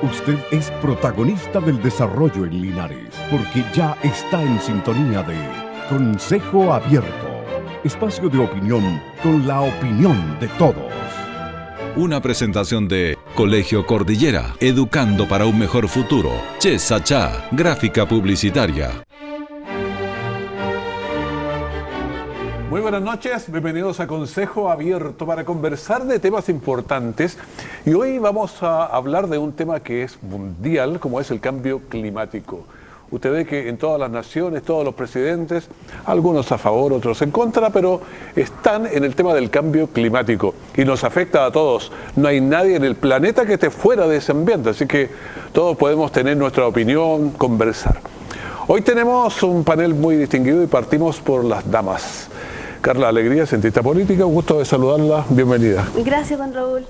Usted es protagonista del desarrollo en Linares, porque ya está en sintonía de Consejo Abierto, espacio de opinión con la opinión de todos. Una presentación de Colegio Cordillera, educando para un mejor futuro. Chesachá, gráfica publicitaria. Muy buenas noches, bienvenidos a Consejo Abierto para conversar de temas importantes. Y hoy vamos a hablar de un tema que es mundial, como es el cambio climático. Usted ve que en todas las naciones, todos los presidentes, algunos a favor, otros en contra, pero están en el tema del cambio climático y nos afecta a todos. No hay nadie en el planeta que esté fuera de ese ambiente, así que todos podemos tener nuestra opinión, conversar. Hoy tenemos un panel muy distinguido y partimos por las damas. Carla Alegría, cientista política, un gusto de saludarla, bienvenida. Gracias, Juan Raúl.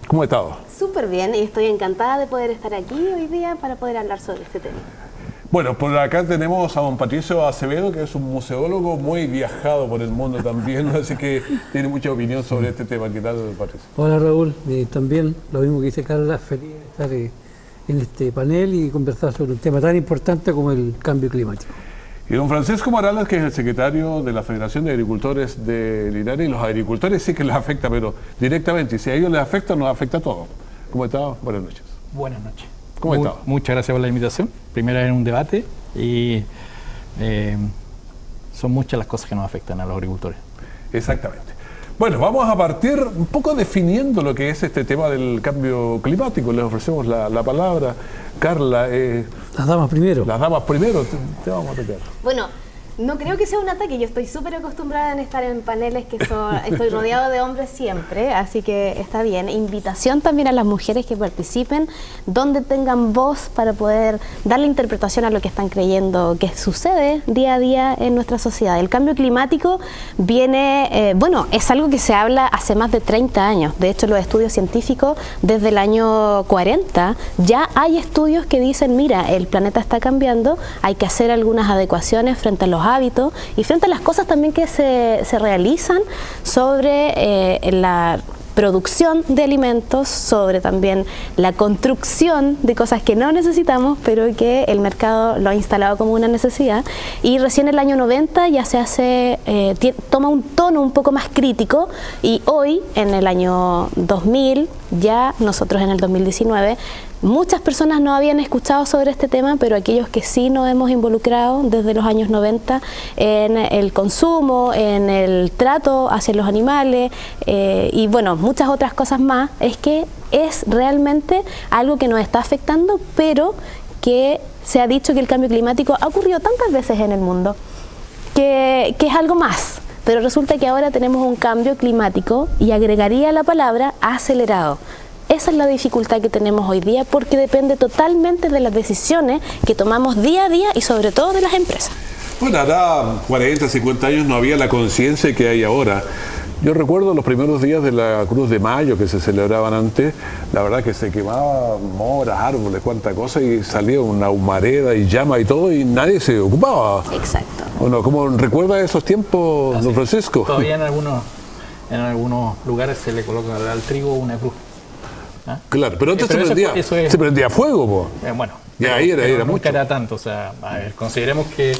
¿Cómo ha estado? Súper bien y estoy encantada de poder estar aquí hoy día para poder hablar sobre este tema. Bueno, por acá tenemos a don Patricio Acevedo, que es un museólogo muy viajado por el mundo también, así que tiene mucha opinión sobre este tema. ¿Qué tal, Patricio? Hola, Raúl. También, lo mismo que dice Carla, feliz de estar en este panel y conversar sobre un tema tan importante como el cambio climático. Y don Francisco Morales, que es el secretario de la Federación de Agricultores de Linares, y los agricultores sí que les afecta, pero directamente, y si a ellos les afecta, nos afecta a todos. ¿Cómo está? Buenas noches. Buenas noches. ¿Cómo está? Muchas gracias por la invitación. Primera en un debate y son muchas las cosas que nos afectan a los agricultores. Exactamente. Bueno, vamos a partir un poco definiendo lo que es este tema del cambio climático. Les ofrecemos la palabra. Carla. Las damas primero. Las damas primero, te vamos a tocar. Bueno, no creo que sea un ataque, yo estoy súper acostumbrada en estar en paneles estoy rodeado de hombres siempre, así que está bien. Invitación también a las mujeres que participen, donde tengan voz para poder darle interpretación a lo que están creyendo que sucede día a día en nuestra sociedad. El cambio climático viene, es algo que se habla hace más de 30 años. De hecho, los estudios científicos desde el año 40 ya hay estudios que dicen, mira, el planeta está cambiando, hay que hacer algunas adecuaciones frente a los hábitos y frente a las cosas también que se realizan sobre la producción de alimentos, sobre también la construcción de cosas que no necesitamos, pero que el mercado lo ha instalado como una necesidad. Y recién en el año 90 ya se hace, toma un tono un poco más crítico y hoy, en el año 2000, ya nosotros en el 2019, muchas personas no habían escuchado sobre este tema, pero aquellos que sí nos hemos involucrado desde los años 90 en el consumo, en el trato hacia los animales y bueno, muchas otras cosas más, es que es realmente algo que nos está afectando, pero que se ha dicho que el cambio climático ha ocurrido tantas veces en el mundo, que es algo más. Pero resulta que ahora tenemos un cambio climático y agregaría la palabra acelerado. Esa es la dificultad que tenemos hoy día porque depende totalmente de las decisiones que tomamos día a día y sobre todo de las empresas. Bueno, hará 40, 50 años no había la conciencia que hay ahora. Yo recuerdo los primeros días de la Cruz de Mayo que se celebraban antes, la verdad que se quemaban moras, árboles, cuánta cosa, y salía una humareda y llama y todo, y nadie se ocupaba. Exacto. Bueno, ¿cómo recuerda esos tiempos, don Francisco? Todavía en algunos lugares se le coloca al trigo una cruz. ¿Ah? Claro, pero antes se prendía fuego, po. Bueno, ya ahí era mucho. Nunca era tanto, o sea, a ver, consideremos que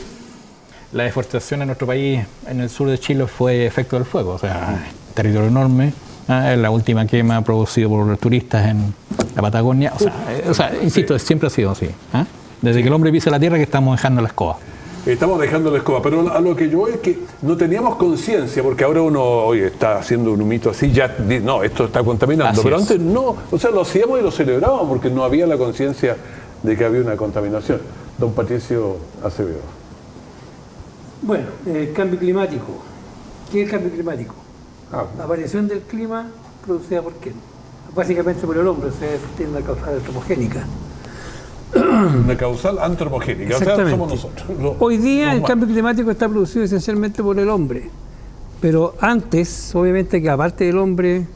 la deforestación en nuestro país, en el sur de Chile, fue efecto del fuego, o sea, territorio enorme, la última quema producida por los turistas en la Patagonia, o sea, insisto, siempre ha sido así, desde que el hombre pisa la tierra que estamos dejando la escoba. Estamos dejando la escoba, pero a lo que yo voy es que no teníamos conciencia, porque ahora uno, oye, está haciendo un humito así, ya, no, esto está contaminando, así pero es. Antes no, o sea, lo hacíamos y lo celebrábamos porque no había la conciencia de que había una contaminación. Don Patricio Acevedo. Bueno, el cambio climático. ¿Qué es el cambio climático? La variación del clima producida por quién? Básicamente por el hombre, o sea, tiene una causal antropogénica. Una causal antropogénica, o sea, somos nosotros. Hoy día el cambio climático está producido esencialmente por el hombre, pero antes, obviamente que aparte del hombre,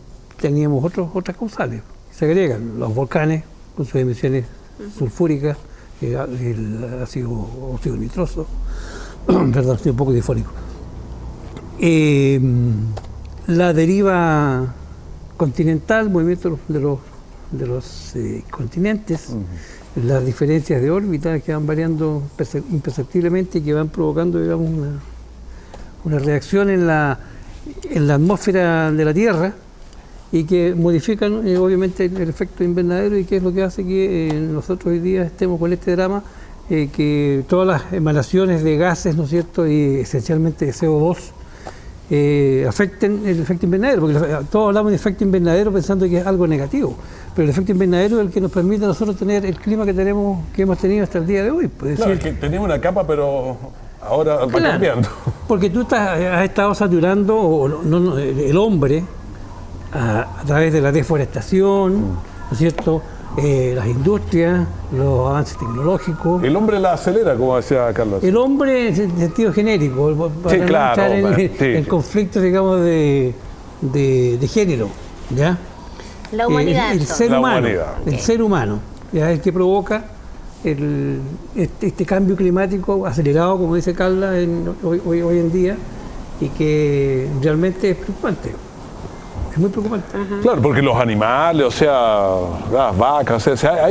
teníamos otras causales. Se agregan los volcanes con sus emisiones sulfúricas, el ácido nitroso, perdón, estoy un poco difónico. La deriva continental, movimiento de continentes, las diferencias de órbita que van variando imperceptiblemente y que van provocando, digamos, una reacción en la atmósfera de la Tierra y que modifican obviamente el efecto invernadero, y que es lo que hace que nosotros hoy día estemos con este drama, que todas las emanaciones de gases, ¿no es cierto?, y esencialmente de CO2, afecten el efecto invernadero, porque todos hablamos de efecto invernadero pensando que es algo negativo, pero el efecto invernadero es el que nos permite a nosotros tener el clima que hemos tenido hasta el día de hoy. Pues, claro, es que teníamos una capa, pero ahora va cambiando. Porque tú has estado saturando, el hombre, a través de la deforestación, ¿no es cierto?, las industrias, los avances tecnológicos. El hombre la acelera, como decía Carlos. El hombre en sentido genérico, para no entrar en conflictos, digamos, de género, ¿ya? La humanidad. El ser humano, humanidad. el ser humano, ¿ya? El que provoca este cambio climático acelerado, como dice Carla, hoy en día, y que realmente es preocupante. Es muy preocupante. Claro, porque los animales, o sea, las vacas, o sea,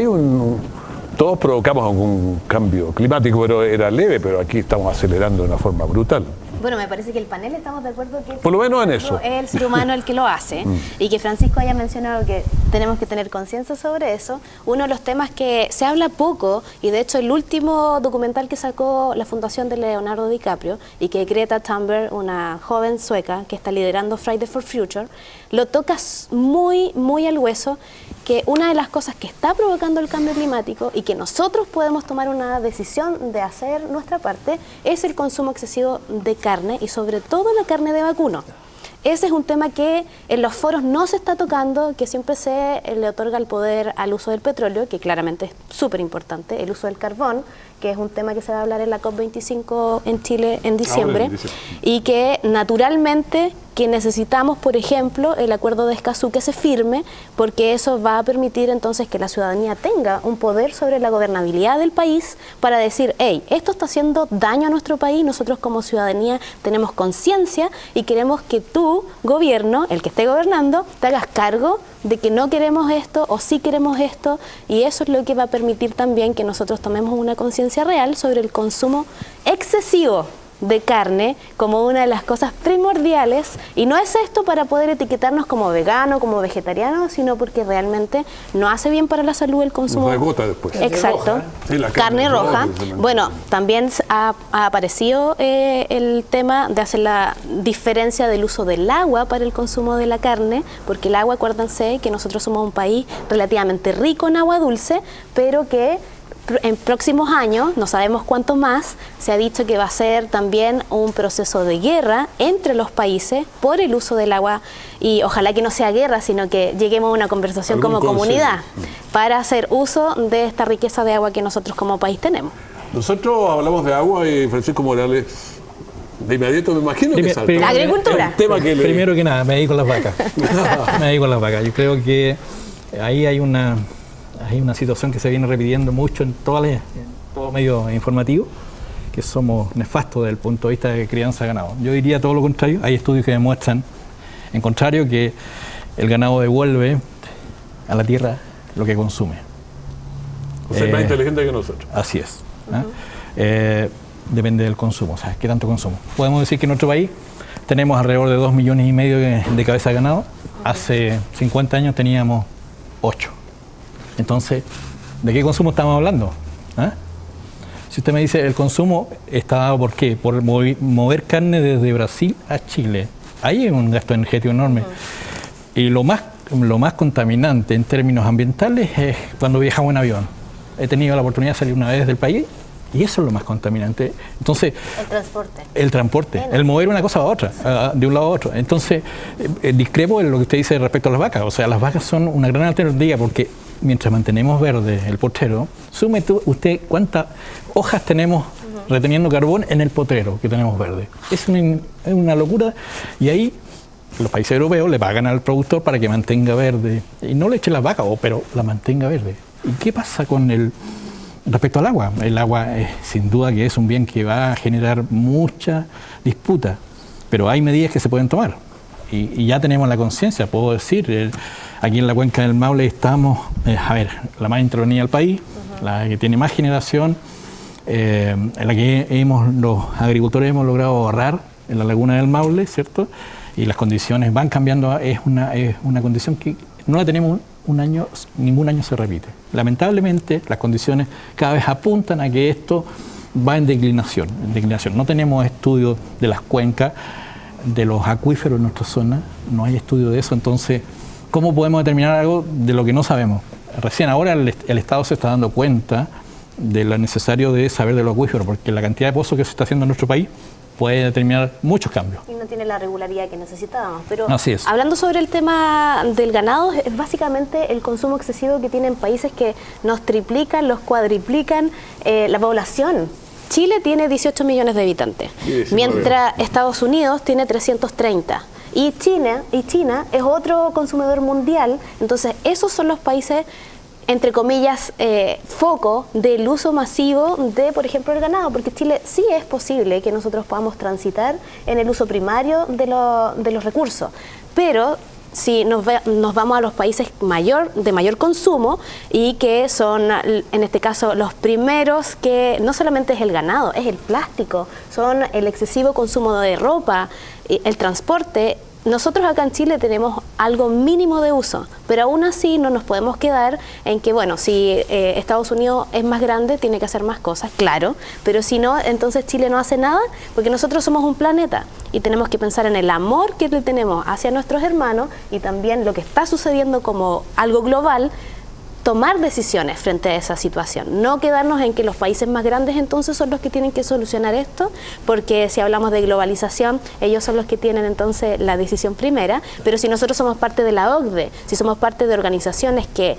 todos provocamos algún cambio climático, pero era leve, pero aquí estamos acelerando de una forma brutal. Bueno, me parece que el panel estamos de acuerdo que por lo menos en eso es el ser humano el que lo hace, y que Francisco haya mencionado que tenemos que tener conciencia sobre eso. Uno de los temas que se habla poco, y de hecho el último documental que sacó la fundación de Leonardo DiCaprio, y que Greta Thunberg, una joven sueca que está liderando Friday for Future, lo toca muy, muy al hueso, que una de las cosas que está provocando el cambio climático y que nosotros podemos tomar una decisión de hacer nuestra parte es el consumo excesivo de carne, y sobre todo la carne de vacuno. Ese es un tema que en los foros no se está tocando, que siempre se le otorga el poder al uso del petróleo, que claramente es súper importante, el uso del carbón, que es un tema que se va a hablar en la COP25 en Chile en diciembre, y que naturalmente que necesitamos, por ejemplo, el acuerdo de Escazú que se firme, porque eso va a permitir entonces que la ciudadanía tenga un poder sobre la gobernabilidad del país para decir, hey, esto está haciendo daño a nuestro país, nosotros como ciudadanía tenemos conciencia y queremos que tú, gobierno, el que esté gobernando, te hagas cargo de que no queremos esto o sí queremos esto, y eso es lo que va a permitir también que nosotros tomemos una conciencia real sobre el consumo excesivo de carne como una de las cosas primordiales, y no es esto para poder etiquetarnos como vegano, como vegetariano, sino porque realmente no hace bien para la salud el consumo. Nos rebota después. Exacto. Sí, la carne roja. Bueno, también ha aparecido el tema de hacer la diferencia del uso del agua para el consumo de la carne, porque el agua, acuérdense que nosotros somos un país relativamente rico en agua dulce, pero que en próximos años, no sabemos cuánto más, se ha dicho que va a ser también un proceso de guerra entre los países por el uso del agua, y ojalá que no sea guerra, sino que lleguemos a una conversación como comunidad para hacer uso de esta riqueza de agua que nosotros como país tenemos. Nosotros hablamos de agua y Francisco Morales, de inmediato me imagino que salta. La agricultura. Primero que nada, me dedico a las vacas. Me dedico a las vacas. Yo creo que ahí hay una situación que se viene repitiendo mucho en todo medio informativo, que somos nefastos desde el punto de vista de crianza de ganado. Yo diría todo lo contrario. Hay estudios que demuestran, en contrario, que el ganado devuelve a la tierra lo que consume. O sea, es más inteligente que nosotros. Así es. Depende del consumo, o sea, qué tanto consumo. Podemos decir que en nuestro país tenemos alrededor de 2,5 millones de cabezas de ganado. Hace 50 años teníamos 8. Entonces, ¿de qué consumo estamos hablando? Si usted me dice el consumo está dado ¿por qué? Por mover carne desde Brasil a Chile. Ahí hay un gasto energético enorme. Y lo más contaminante en términos ambientales es cuando viajamos en avión. He tenido la oportunidad de salir una vez del país y eso es lo más contaminante. Entonces, el transporte, el mover una cosa a otra, de un lado a otro. Entonces, discrepo en lo que usted dice respecto a las vacas. O sea, las vacas son una gran alternativa porque mientras mantenemos verde el potrero, sume usted cuántas hojas tenemos reteniendo carbón en el potrero que tenemos verde. Es una locura, y ahí los países europeos le pagan al productor para que mantenga verde y no le eche las vacas, pero la mantenga verde. ¿Y qué pasa con respecto al agua? El agua sin duda que es un bien que va a generar mucha disputa, pero hay medidas que se pueden tomar. y ya tenemos la conciencia, puedo decir, aquí en la cuenca del Maule estamos, la más intervenida del país, la que tiene más generación, en la que los agricultores hemos logrado ahorrar en la laguna del Maule, ¿cierto? Y las condiciones van cambiando, es una condición que no la tenemos ningún año se repite. Lamentablemente las condiciones cada vez apuntan a que esto va en declinación. No tenemos estudios de las cuencas, de los acuíferos en nuestra zona, no hay estudio de eso, entonces, ¿cómo podemos determinar algo de lo que no sabemos? Recién ahora el Estado se está dando cuenta de lo necesario de saber de los acuíferos, porque la cantidad de pozos que se está haciendo en nuestro país puede determinar muchos cambios. Y no tiene la regularidad que necesitábamos. Pero así es. Hablando sobre el tema del ganado, es básicamente el consumo excesivo que tienen países que nos triplican, los cuadriplican la población. Chile tiene 18 millones de habitantes, mientras Estados Unidos tiene 330. Y China es otro consumidor mundial, entonces esos son los países, entre comillas, foco del uso masivo de, por ejemplo, el ganado, porque Chile sí es posible que nosotros podamos transitar en el uso primario de los recursos, pero si nos vamos a los países de mayor consumo y que son, en este caso, los primeros que no solamente es el ganado, es el plástico, son el excesivo consumo de ropa, el transporte. Nosotros acá en Chile tenemos algo mínimo de uso, pero aún así no nos podemos quedar en que, bueno, si Estados Unidos es más grande, tiene que hacer más cosas, claro, pero si no, entonces Chile no hace nada, porque nosotros somos un planeta y tenemos que pensar en el amor que le tenemos hacia nuestros hermanos y también lo que está sucediendo como algo global, tomar decisiones frente a esa situación, no quedarnos en que los países más grandes entonces son los que tienen que solucionar esto, porque si hablamos de globalización, ellos son los que tienen entonces la decisión primera, pero si nosotros somos parte de la OCDE, si somos parte de organizaciones que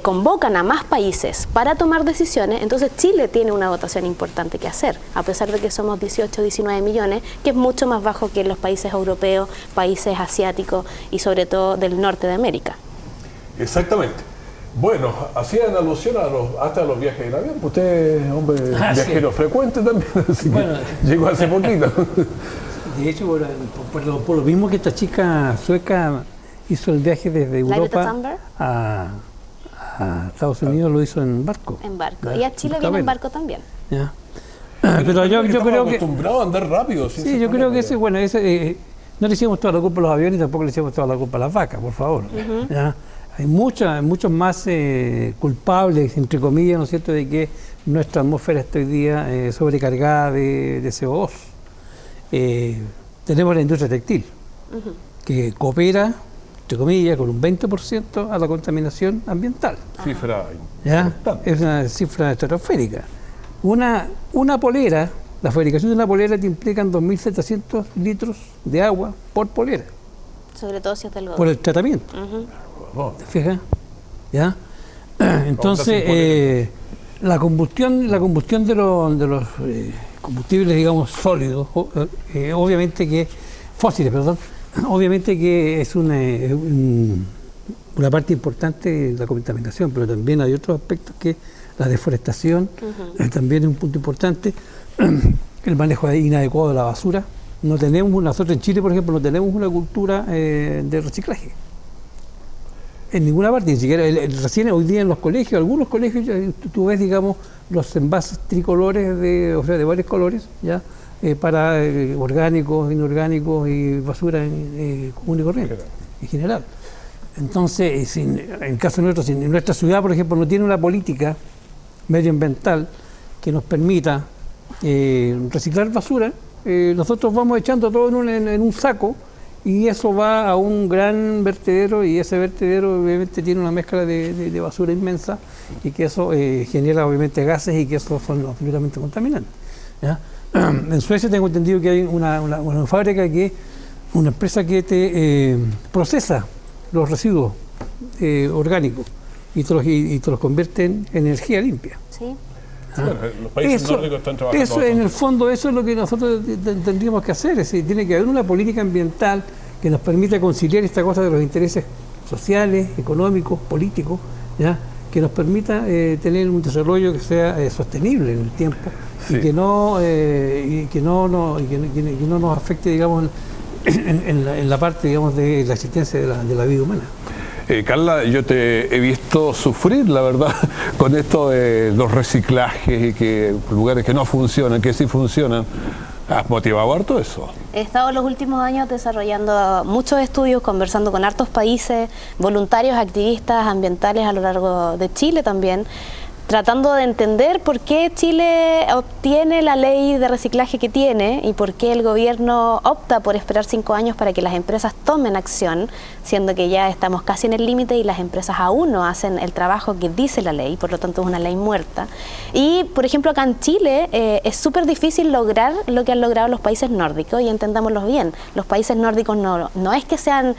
convocan a más países para tomar decisiones, entonces Chile tiene una votación importante que hacer, a pesar de que somos 18, 19 millones, que es mucho más bajo que los países europeos, países asiáticos y sobre todo del norte de América. Exactamente. Bueno, hacían alusión hasta a los viajes en avión. Usted es hombre viajero frecuente también, así que llegó hace poquito. De hecho, por lo mismo que esta chica sueca hizo el viaje desde Europa a Estados Unidos, lo hizo en barco. En barco. Y a Chile viene en barco también. Ya. Pero yo creo que... acostumbrado a andar rápido. Sí, yo creo que no le hicimos toda la culpa a los aviones, tampoco le hicimos toda la culpa a las vacas, por favor. ¿Ya? Hay muchos más culpables, entre comillas, ¿no es cierto?, de que nuestra atmósfera está hoy día sobrecargada de CO2. Tenemos la industria textil, que coopera, entre comillas, con un 20% a la contaminación ambiental. Cifra importante. Es una cifra estratosférica. Una polera, la fabricación de una polera te implican 2.700 litros de agua por polera. Sobre todo si es del por el tratamiento. ¿Te fijas? ¿Ya? Entonces, la combustión de los combustibles, digamos, sólidos, obviamente que fósiles, perdón, obviamente que es una parte importante de la contaminación, pero también hay otros aspectos que la deforestación también es un punto importante, el manejo inadecuado de la basura. Nosotros en Chile, por ejemplo, no tenemos una cultura de reciclaje. En ninguna parte, ni siquiera, recién hoy día en los colegios, algunos colegios, tú ves, digamos, los envases tricolores de varios colores, ¿ya? Para orgánicos, inorgánicos y basura común y corriente, en general. Entonces, en el caso nuestro, si en nuestra ciudad, por ejemplo, no tiene una política medioambiental que nos permita reciclar basura, nosotros vamos echando todo en un saco, y eso va a un gran vertedero, y ese vertedero obviamente tiene una mezcla de basura inmensa, y que eso genera obviamente gases, y que esos son absolutamente contaminantes, ¿ya? En Suecia tengo entendido que hay una fábrica una empresa que te procesa los residuos orgánicos y te los convierte en energía limpia. Sí. Bueno, los países nórdicos están trabajando. Eso, en el fondo, eso es lo que nosotros tendríamos que hacer. Es decir, tiene que haber una política ambiental que nos permita conciliar esta cosa de los intereses sociales, económicos, políticos, ¿ya? Que nos permita tener un desarrollo que sea sostenible en el tiempo, y que no nos afecte, digamos, en la parte, digamos, de la existencia de la vida humana. Carla, yo te he visto sufrir, la verdad, con esto de los reciclajes y que lugares que no funcionan, que sí funcionan. ¿Has motivado harto eso? He estado los últimos años desarrollando muchos estudios, conversando con hartos países, voluntarios, activistas ambientales a lo largo de Chile también, tratando de entender por qué Chile obtiene la ley de reciclaje que tiene y por qué el gobierno opta por esperar 5 años para que las empresas tomen acción, siendo que ya estamos casi en el límite y las empresas aún no hacen el trabajo que dice la ley, por lo tanto es una ley muerta. Y, por ejemplo, acá en Chile es súper difícil lograr lo que han logrado los países nórdicos, y entendámoslo bien, los países nórdicos no es que sean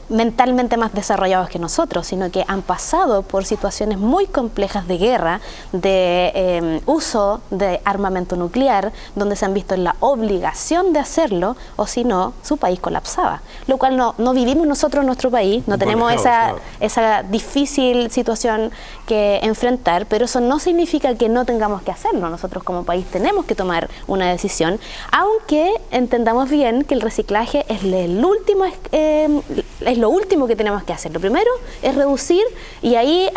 mentalmente más desarrollados que nosotros, sino que han pasado por situaciones muy complejas de guerra, de uso de armamento nuclear, donde se han visto en la obligación de hacerlo, o si no, su país colapsaba. Lo cual no vivimos nosotros en nuestro país, no tenemos esa difícil situación que enfrentar, pero eso no significa que no tengamos que hacerlo. Nosotros como país tenemos que tomar una decisión, aunque entendamos bien que el reciclaje es lo último que tenemos que hacer. Lo primero es reducir, y ahí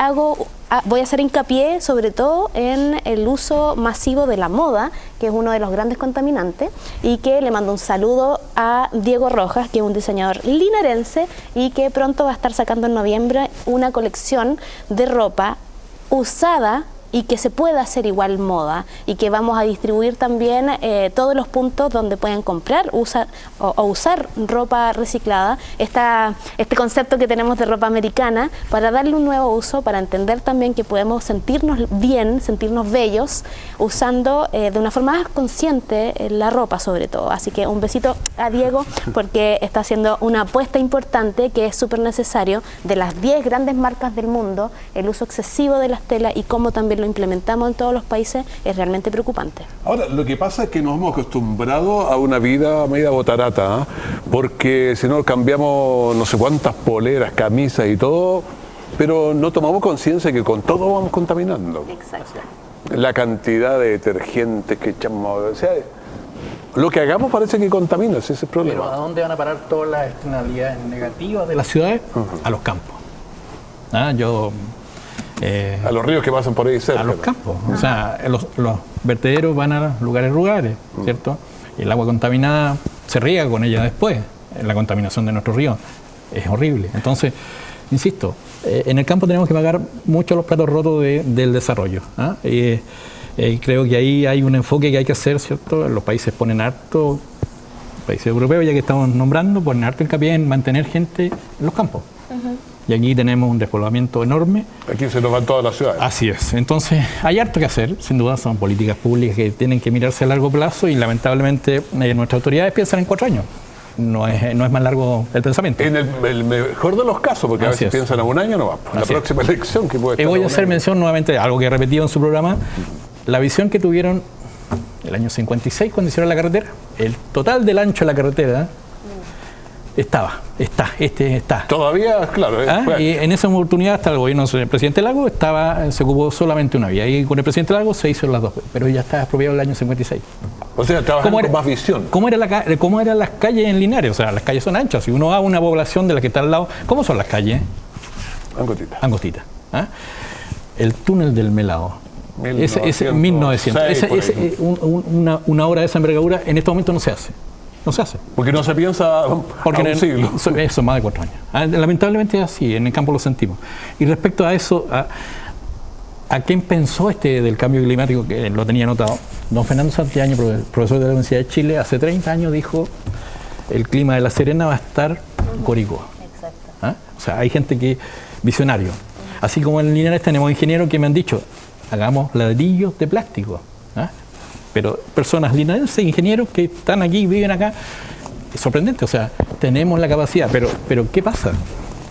voy a hacer hincapié sobre todo en el uso masivo de la moda, que es uno de los grandes contaminantes, y que le mando un saludo a Diego Rojas, que es un diseñador linarense y que pronto va a estar sacando en noviembre una colección de ropa usada y que se pueda hacer igual moda, y que vamos a distribuir también todos los puntos donde pueden comprar usar ropa reciclada, este concepto que tenemos de ropa americana, para darle un nuevo uso, para entender también que podemos sentirnos bien, sentirnos bellos, usando de una forma más consciente la ropa sobre todo. Así que un besito a Diego, porque está haciendo una apuesta importante que es súper necesario. De las 10 grandes marcas del mundo, el uso excesivo de las telas y cómo también lo implementamos en todos los países es realmente preocupante. Ahora, lo que pasa es que nos hemos acostumbrado a una vida media botarata, ¿eh? Porque si no cambiamos no sé cuántas poleras, camisas y todo, pero no tomamos conciencia de que con todo vamos contaminando. Exacto. La cantidad de detergentes que echamos, o sea, lo que hagamos parece que contamina, ese es el problema. Pero ¿a dónde van a parar todas las externalidades negativas de las ciudades? A los campos. A los ríos que pasan por ahí cerca. A los campos. O sea, los vertederos van a lugares rurales, ¿cierto? Y el agua contaminada se riega con ella después. La contaminación de nuestros ríos es horrible. Entonces, insisto, en el campo tenemos que pagar mucho los platos rotos del desarrollo. Y creo que ahí hay un enfoque que hay que hacer, ¿cierto? Los países ponen harto, países europeos, ya que estamos nombrando, ponen harto hincapié en mantener gente en los campos. Y aquí tenemos un despoblamiento enorme. Aquí se nos van todas las ciudades. Así es. Entonces, hay harto que hacer. Sin duda, son políticas públicas que tienen que mirarse a largo plazo, y lamentablemente nuestras autoridades piensan en 4 años. No es más largo el pensamiento. En el mejor de los casos, porque a veces piensan en un año, no va. La próxima elección que puede estar. Y voy a hacer mención nuevamente de algo que he repetido en su programa. La visión que tuvieron el año 56 cuando hicieron la carretera. El total del ancho de la carretera está. Todavía, claro. Y en esa oportunidad, hasta el gobierno del presidente Lago, se ocupó solamente una vía. Y con el presidente Lago se hizo las 2, pero ya está expropiado el año 56. O sea, trabajando con más visión. ¿Cómo eran las calles en Linares? O sea, las calles son anchas. Si uno va a una población de la que está al lado, ¿cómo son las calles? Angostitas. El túnel del Melao. 1900. Una obra de esa envergadura en este momento no se hace. Porque no se piensa porque a un siglo. Eso, más de 4 años. Lamentablemente es así, en el campo lo sentimos. Y respecto a eso, ¿a quién pensó del cambio climático? Que lo tenía anotado. Don Fernando Santiago, profesor de la Universidad de Chile, hace 30 años dijo: el clima de La Serena va a estar Curicó. Exacto. O sea, hay gente que visionario. Así como en Linares tenemos ingenieros que me han dicho: hagamos ladrillos de plástico. Pero personas linarenses, ingenieros que están aquí, viven acá, es sorprendente. O sea, tenemos la capacidad, pero ¿qué pasa?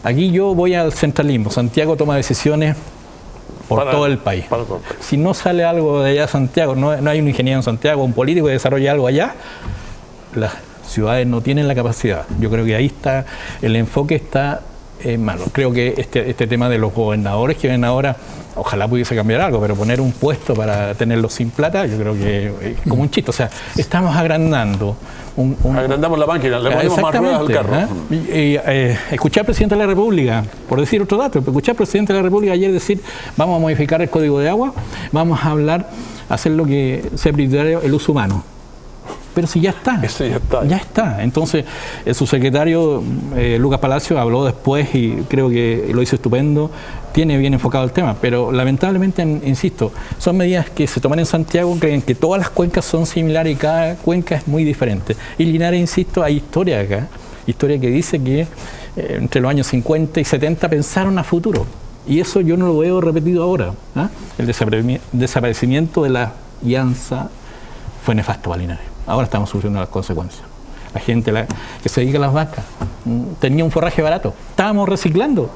Aquí yo voy al centralismo. Santiago toma decisiones por todo el país. Si no sale algo de allá a Santiago, no hay un ingeniero en Santiago, un político que desarrolle algo allá, las ciudades no tienen la capacidad. Yo creo que ahí está, el enfoque está es malo. Creo que este tema de los gobernadores que ven ahora, ojalá pudiese cambiar algo, pero poner un puesto para tenerlos sin plata, yo creo que es como un chiste. O sea, estamos agrandando agrandamos la máquina, le ponemos más ruedas al carro. Escuchar al presidente de la República, por decir otro dato, escuchar al presidente de la República ayer decir, vamos a modificar el Código de Agua, vamos a hacer lo que sea prioritario el uso humano. Pero si ya está. Eso ya está. Ya está. Entonces, el subsecretario Lucas Palacio habló después y creo que lo hizo estupendo, tiene bien enfocado el tema, pero lamentablemente, insisto, son medidas que se toman en Santiago, creen que todas las cuencas son similares y cada cuenca es muy diferente. Y Linares, insisto, hay historia acá, historia que dice que entre los años 50 y 70 pensaron a futuro. Y eso yo no lo veo repetido ahora. El desaparecimiento de la IANSA fue nefasto para Linares. Ahora estamos sufriendo las consecuencias. La gente que se dedica a las vacas tenía un forraje barato. Estábamos reciclando.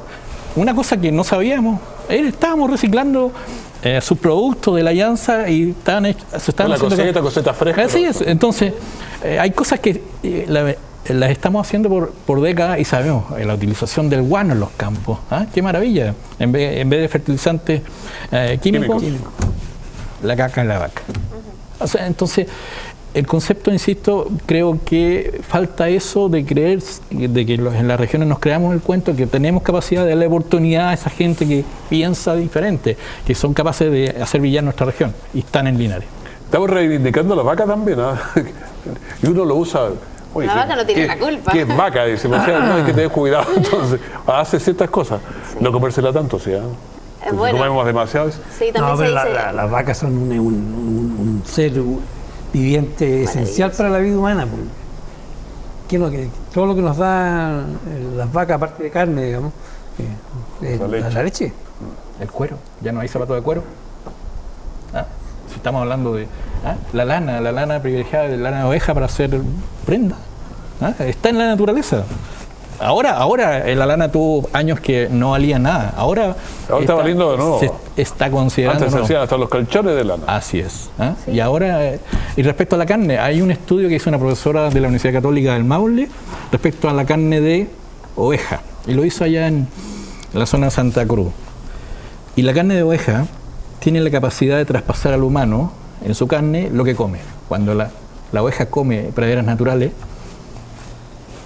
Una cosa que no sabíamos, estábamos reciclando sus productos de la IANSA y se estaban haciendo coseta fresca. Así es. Entonces, hay cosas que las estamos haciendo por décadas y sabemos la utilización del guano en los campos. ¡Qué maravilla! En vez de fertilizantes químicos, la caca en la vaca. O sea, entonces, el concepto, insisto, creo que falta eso de creer, de que en las regiones nos creamos el cuento, que tenemos capacidad de darle oportunidad a esa gente que piensa diferente, que son capaces de hacer brillar nuestra región y están en Linares. Estamos reivindicando la vaca también, y uno lo usa. Oye, la vaca no tiene la culpa. ¿Qué es vaca? Dice, no hay que tener cuidado, entonces hace ciertas cosas. No comérsela tanto, ¿sí? Bueno, comemos demasiado. Sí, también no, pero las vacas son un ser viviente esencial para la vida humana. Todo lo que nos da las vacas, aparte de carne, digamos, la leche. El cuero, ya no hay zapatos de cuero. Si estamos hablando de la lana privilegiada de lana de oveja para hacer prenda. Está en la naturaleza. Ahora la lana tuvo años que no valía nada. Ahora está valiendo de nuevo. Se está considerando. Antes se hacían hasta los colchones de lana. Así es. Sí. Y ahora, y respecto a la carne, hay un estudio que hizo una profesora de la Universidad Católica del Maule respecto a la carne de oveja. Y lo hizo allá en la zona de Santa Cruz. Y la carne de oveja tiene la capacidad de traspasar al humano en su carne lo que come. Cuando la oveja come praderas naturales,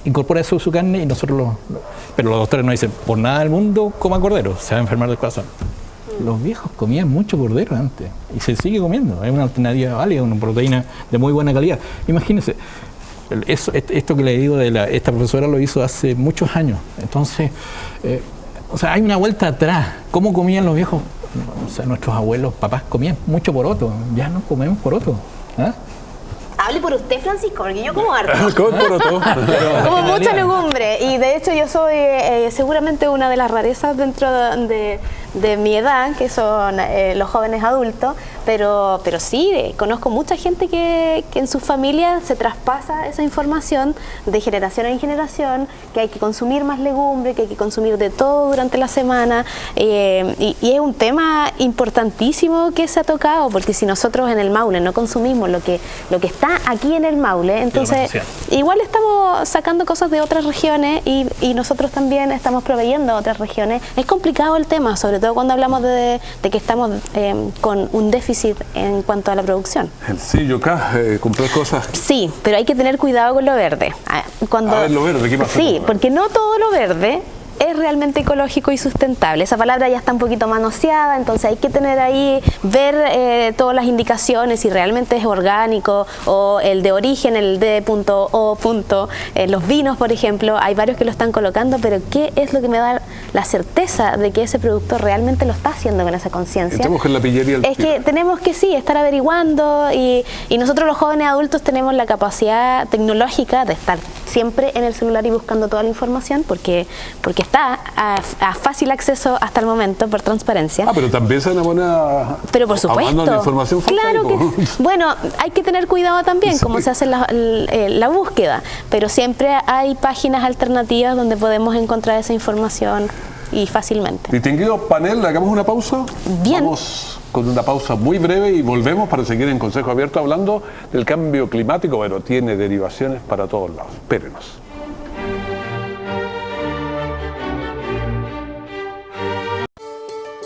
incorpora eso a su carne y nosotros pero los doctores nos dicen, por nada del mundo coma cordero, se va a enfermar del corazón. Los viejos comían mucho cordero antes y se sigue comiendo, es una alternativa válida, una proteína de muy buena calidad. Imagínense, esto que le digo esta profesora lo hizo hace muchos años, entonces, hay una vuelta atrás. ¿Cómo comían los viejos? Nuestros abuelos, papás comían mucho poroto, ya no comemos poroto. Hable por usted, Francisco, porque yo como harto. Como mucha legumbre. Y de hecho yo soy seguramente una de las rarezas dentro de mi edad, que son los jóvenes adultos, pero sí, conozco mucha gente que en su familia se traspasa esa información de generación en generación, que hay que consumir más legumbre, que hay que consumir de todo durante la semana, y es un tema importantísimo que se ha tocado, porque si nosotros en el Maule no consumimos lo que está aquí en el Maule, entonces igual estamos sacando cosas de otras regiones y nosotros también estamos proveyendo a otras regiones. Es complicado el tema, sobre todo cuando hablamos de que estamos con un déficit en cuanto a la producción. Sí, yo acá compré cosas. Sí, pero hay que tener cuidado con lo verde. A ver, lo verde, ¿qué pasa? Sí, porque no todo lo verde es realmente ecológico y sustentable. Esa palabra ya está un poquito manoseada, entonces hay que tener ahí, ver todas las indicaciones, si realmente es orgánico o el de origen, el D.O. Los vinos, por ejemplo, hay varios que lo están colocando, pero ¿qué es lo que me da la certeza de que ese producto realmente lo está haciendo con esa conciencia? Estamos en la pillería. Es que tenemos que estar averiguando y nosotros los jóvenes adultos tenemos la capacidad tecnológica de estar siempre en el celular y buscando toda la información porque está a fácil acceso hasta el momento por transparencia. Pero también se van a poner pero por supuesto, la información falsa. Claro que bueno, hay que tener cuidado también cómo se hace la búsqueda, pero siempre hay páginas alternativas donde podemos encontrar esa información y fácilmente. Distinguido panel, hagamos una pausa. Bien. Vamos con una pausa muy breve y volvemos para seguir en Consejo Abierto hablando del cambio climático, pero tiene derivaciones para todos lados. Espérenos.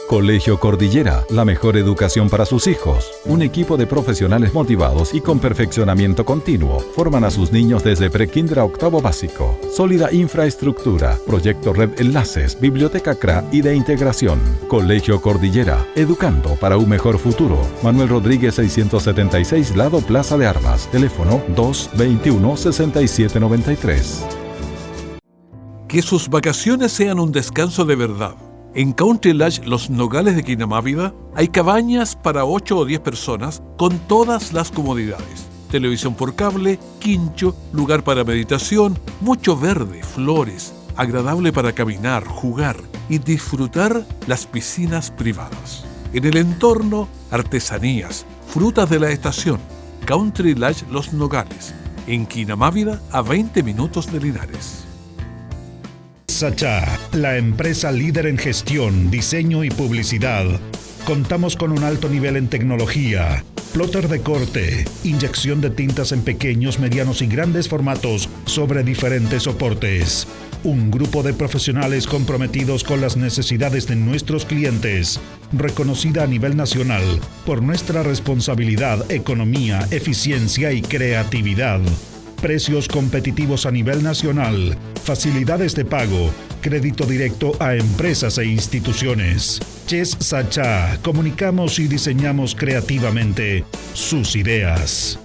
Colegio Cordillera, la mejor educación para sus hijos. Un equipo de profesionales motivados y con perfeccionamiento continuo forman a sus niños desde prekinder a octavo básico. Sólida infraestructura, proyecto Red Enlaces, biblioteca CRA y de integración. Colegio Cordillera, educando para un mejor futuro. Manuel Rodríguez 676, lado Plaza de Armas. Teléfono 221-6793. Que sus vacaciones sean un descanso de verdad. En Country Lodge Los Nogales de Quinamávida hay cabañas para 8 o 10 personas con todas las comodidades. Televisión por cable, quincho, lugar para meditación, mucho verde, flores, agradable para caminar, jugar y disfrutar las piscinas privadas. En el entorno, artesanías, frutas de la estación. Country Lodge Los Nogales, en Quinamávida, a 20 minutos de Linares. Sachá, la empresa líder en gestión, diseño y publicidad. Contamos con un alto nivel en tecnología, plotter de corte, inyección de tintas en pequeños, medianos y grandes formatos sobre diferentes soportes. Un grupo de profesionales comprometidos con las necesidades de nuestros clientes, reconocida a nivel nacional por nuestra responsabilidad, economía, eficiencia y creatividad. Precios competitivos a nivel nacional, facilidades de pago, crédito directo a empresas e instituciones. Chess Sachá, comunicamos y diseñamos creativamente sus ideas.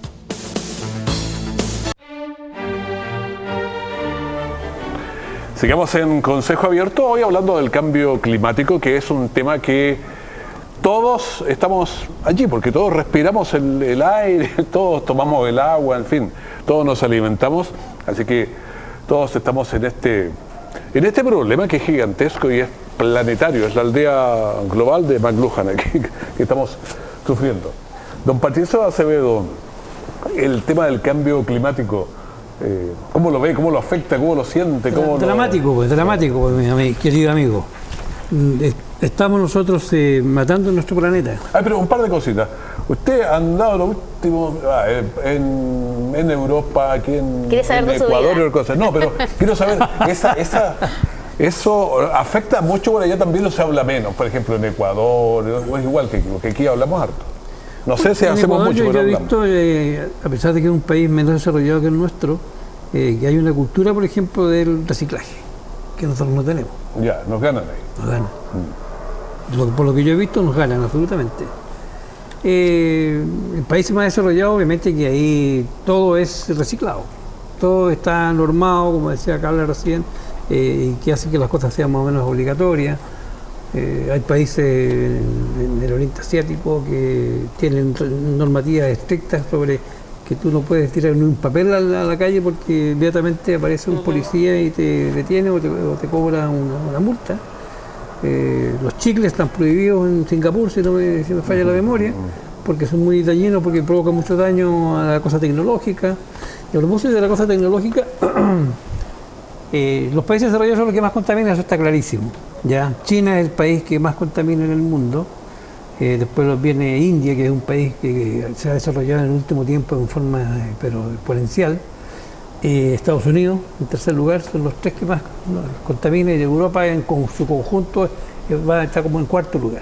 Sigamos en Consejo Abierto, hoy hablando del cambio climático, que es un tema que todos estamos allí, porque todos respiramos el aire, todos tomamos el agua, en fin, todos nos alimentamos, así que todos estamos en este problema que es gigantesco y es planetario, es la aldea global de McLuhan aquí, que estamos sufriendo. Don Patricio Acevedo, el tema del cambio climático, ¿cómo lo ve? ¿Cómo lo afecta? ¿Cómo lo siente? Dramático, mi querido amigo. Estamos nosotros matando nuestro planeta. Pero un par de cositas. Usted ha andado lo último en Europa, aquí en Ecuador y otras cosas. No, pero quiero saber, ¿eso afecta mucho por allá también o se habla menos? Por ejemplo, en Ecuador, o es igual que aquí hablamos harto. No sé si hacemos Ecuador, mucho, pero yo he visto, a pesar de que es un país menos desarrollado que el nuestro, que hay una cultura, por ejemplo, del reciclaje, que nosotros no tenemos. Ya, nos ganan ahí. Nos ganan. Por lo que yo he visto, nos ganan absolutamente. En países más desarrollados, obviamente que ahí todo es reciclado. Todo está normado, como decía Carla recién, que hace que las cosas sean más o menos obligatorias. Hay países en el Oriente Asiático que tienen normativas estrictas sobre que tú no puedes tirar ni un papel a la calle porque inmediatamente aparece un policía y te detiene o te cobra una multa. Los chicles están prohibidos en Singapur, si no me falla la memoria, porque son muy dañinos, porque provocan mucho daño a la cosa tecnológica. Y a propósito de la cosa tecnológica, los países desarrollados son los que más contaminan, eso está clarísimo. ¿Ya? China es el país que más contamina en el mundo. Después viene India, que es un país que se ha desarrollado en el último tiempo en forma pero exponencial. Estados Unidos, en tercer lugar, son los tres que más contaminan, y Europa con su conjunto va a estar como en cuarto lugar.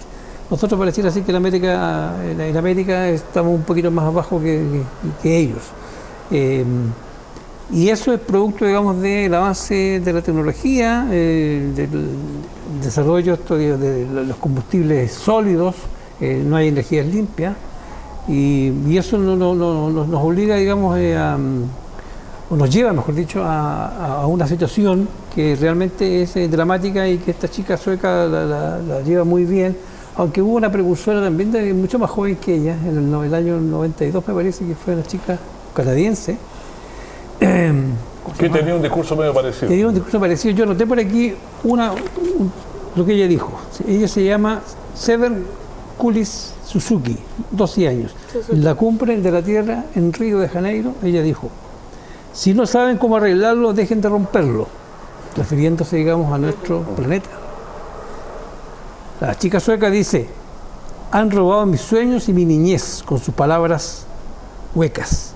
Nosotros pareciera así que en América estamos un poquito más abajo que ellos. Y eso es producto, digamos, del avance de la tecnología, del desarrollo de los combustibles sólidos, no hay energías limpias, y eso nos obliga, digamos, o nos lleva, mejor dicho, a una situación que realmente es dramática y que esta chica sueca la lleva muy bien, aunque hubo una precursora también mucho más joven que ella, en el año 92 me parece, que fue una chica canadiense. Que tenía un discurso medio parecido. Tenía un discurso parecido. Yo noté por aquí lo que ella dijo. Ella se llama Sever Kulis Suzuki, 12 años. En la cumbre de la Tierra en Río de Janeiro, ella dijo: si no saben cómo arreglarlo, dejen de romperlo, refiriéndose, digamos, a nuestro planeta. La chica sueca dice: han robado mis sueños y mi niñez, con sus palabras huecas.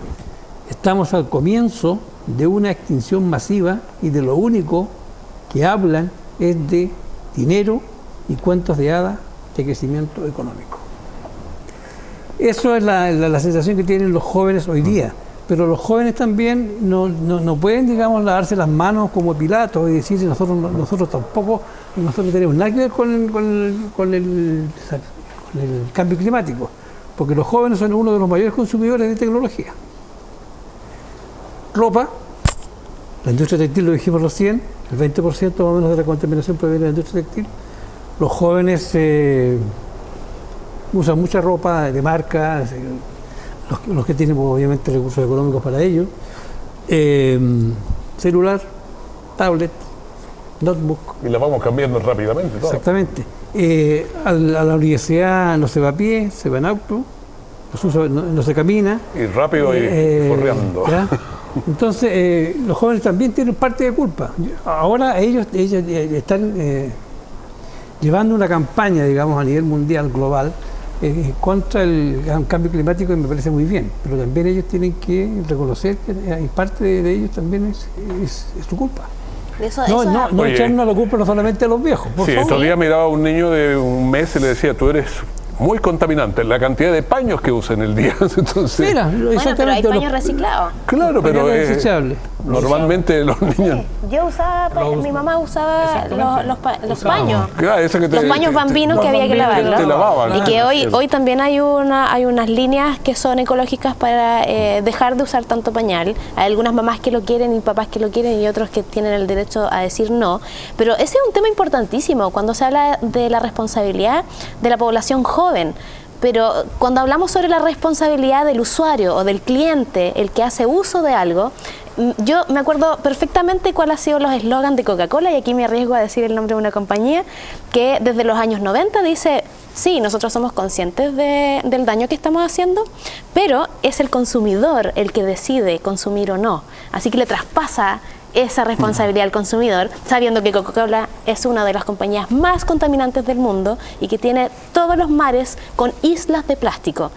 Estamos al comienzo de una extinción masiva y de lo único que hablan es de dinero y cuentos de hadas de crecimiento económico. Eso es la sensación que tienen los jóvenes hoy día. Pero los jóvenes también no pueden, digamos, lavarse las manos como Pilato y decir nosotros tampoco, nosotros no tenemos nada que ver con el cambio climático, porque los jóvenes son uno de los mayores consumidores de tecnología. Ropa, la industria textil, lo dijimos recién, el 20% más o menos de la contaminación proviene de la industria textil. Los jóvenes usan mucha ropa de marca, los que tienen obviamente recursos económicos para ello, celular, tablet, notebook. Y la vamos cambiando rápidamente. Todo. Exactamente. A la universidad no se va a pie, se va en auto, no se camina. Y rápido y corriendo. Entonces, los jóvenes también tienen parte de culpa. Ahora ellos están llevando una campaña, digamos, a nivel mundial, global, contra el cambio climático, y me parece muy bien, pero también ellos tienen que reconocer que hay parte de ellos también es su culpa. No echarnos la culpa no solamente a los viejos. Por favor. Estos días miraba a un niño de un mes y le decía, tú eres muy contaminante, la cantidad de paños que usa en el día. Entonces, mira, pero hay paños reciclados. Claro, pero normalmente los niños... Yo mi mamá usaba los paños. Claro, los paños bambinos que había que lavarlos. Te lavaban, y que hoy también hay unas líneas que son ecológicas para dejar de usar tanto pañal. Hay algunas mamás que lo quieren y papás que lo quieren y otros que tienen el derecho a decir no. Pero ese es un tema importantísimo cuando se habla de la responsabilidad de la población joven. Pero cuando hablamos sobre la responsabilidad del usuario o del cliente, el que hace uso de algo, yo me acuerdo perfectamente cuál ha sido los eslogans de Coca-Cola, y aquí me arriesgo a decir el nombre de una compañía que desde los años 90 dice, sí, nosotros somos conscientes del daño que estamos haciendo, pero es el consumidor el que decide consumir o no. Así que le traspasa esa responsabilidad al consumidor, sabiendo que Coca-Cola es una de las compañías más contaminantes del mundo y que tiene todos los mares con islas de plástico.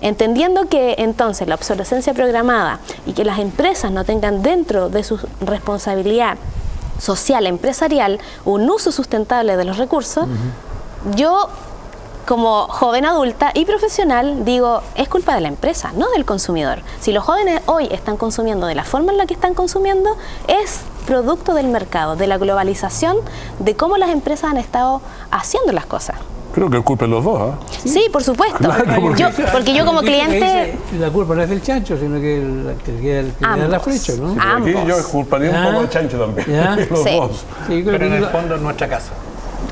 Entendiendo que entonces la obsolescencia programada y que las empresas no tengan dentro de su responsabilidad social, empresarial, un uso sustentable de los recursos, yo como joven adulta y profesional digo, es culpa de la empresa, no del consumidor. Si los jóvenes hoy están consumiendo de la forma en la que están consumiendo, es producto del mercado, de la globalización, de cómo las empresas han estado haciendo las cosas. Creo que es culpa de los dos, ¿eh? Sí, por supuesto. Claro, porque yo como cliente... La culpa no es del chancho, sino que el que le da la flecha, ¿no? Sí, aquí yo culparía un poco al chancho también. Los dos. Sí, pero en el fondo es nuestra casa.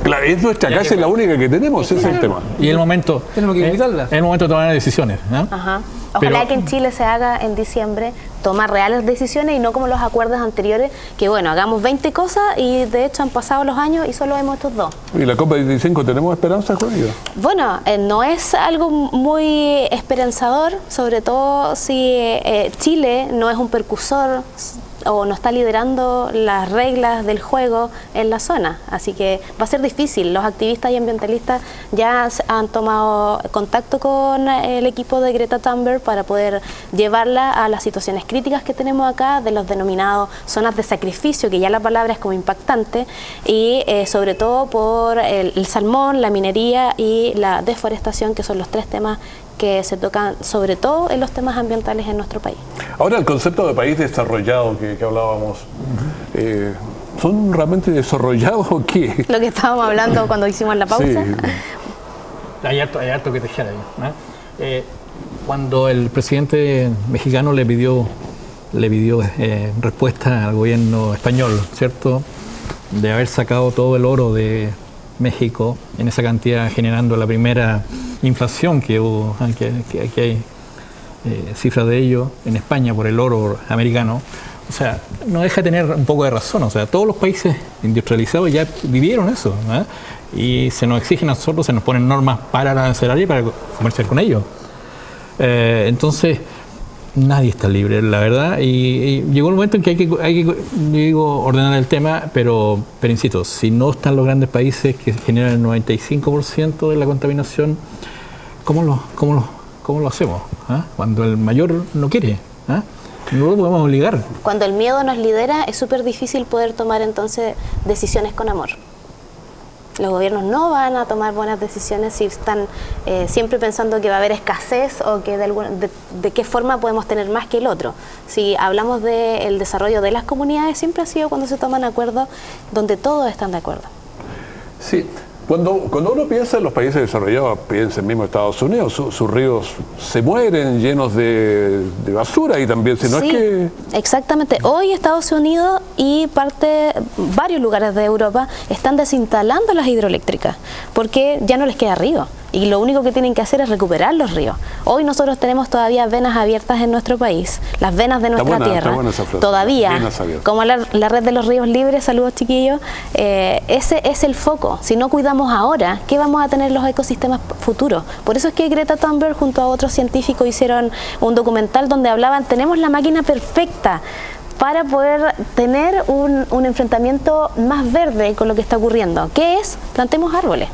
Claro, es nuestra casa, es la única que tenemos, ese es el tema. Y el momento... Tenemos que invitarla. Es el momento de tomar decisiones, ¿no? Ajá. Ojalá que en Chile se haga en diciembre, tomar reales decisiones y no como los acuerdos anteriores, que bueno, hagamos 20 cosas y de hecho han pasado los años y solo hemos estos 2. ¿Y la COP25 tenemos esperanzas con ello? Bueno, no es algo muy esperanzador, sobre todo si Chile no es un precursor o no está liderando las reglas del juego en la zona, así que va a ser difícil. Los activistas y ambientalistas ya han tomado contacto con el equipo de Greta Thunberg para poder llevarla a las situaciones críticas que tenemos acá, de los denominados zonas de sacrificio, que ya la palabra es como impactante, y sobre todo por el salmón, la minería y la deforestación, que son los 3 temas que se tocan sobre todo en los temas ambientales en nuestro país. Ahora, el concepto de país desarrollado que hablábamos, ¿son realmente desarrollados o qué? Lo que estábamos hablando cuando hicimos la pausa. Sí. Hay harto que tejer ahí, ¿no? Cuando el presidente mexicano le pidió respuesta al gobierno español, ¿cierto?, de haber sacado todo el oro de México en esa cantidad, generando la primera inflación que hubo, que hay cifras de ello en España por el oro americano. O sea, no deja de tener un poco de razón. O sea, todos los países industrializados ya vivieron eso, ¿no? Y se nos exigen a nosotros, se nos ponen normas para la arancelaria y para comerciar con ellos. Entonces, nadie está libre, la verdad, y llegó el momento en que hay que ordenar el tema, pero insisto, si no están los grandes países que generan el 95% de la contaminación, ¿cómo lo hacemos? ¿Ah? Cuando el mayor no quiere, ¿ah? No lo podemos obligar. Cuando el miedo nos lidera, es súper difícil poder tomar entonces decisiones con amor. Los gobiernos no van a tomar buenas decisiones si están siempre pensando que va a haber escasez o que de qué forma podemos tener más que el otro. Si hablamos del desarrollo de las comunidades, siempre ha sido cuando se toman acuerdos donde todos están de acuerdo. Sí. Cuando uno piensa en los países desarrollados, piensa en mismo Estados Unidos, sus ríos se mueren llenos de basura y también, si no sí, es que... Exactamente. Hoy Estados Unidos y varios lugares de Europa están desinstalando las hidroeléctricas porque ya no les queda río. Y lo único que tienen que hacer es recuperar los ríos. Hoy nosotros tenemos todavía venas abiertas en nuestro país, las venas de nuestra tierra. Todavía, como la red de los ríos libres, saludos chiquillos, ese es el foco. Si no cuidamos ahora, ¿qué vamos a tener los ecosistemas futuros? Por eso es que Greta Thunberg junto a otros científicos hicieron un documental donde hablaban, tenemos la máquina perfecta para poder tener un enfrentamiento más verde con lo que está ocurriendo, que es plantemos árboles.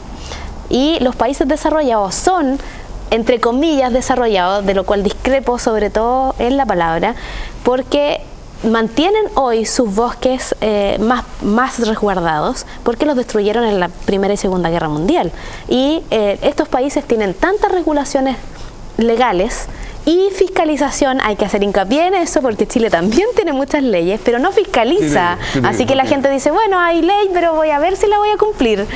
Y los países desarrollados son, entre comillas, desarrollados, de lo cual discrepo sobre todo en la palabra, porque mantienen hoy sus bosques más resguardados, porque los destruyeron en la Primera y Segunda Guerra Mundial. Y estos países tienen tantas regulaciones legales y fiscalización, hay que hacer hincapié en eso porque Chile también tiene muchas leyes, pero no fiscaliza. Así que la gente dice, bueno, hay ley, pero voy a ver si la voy a cumplir.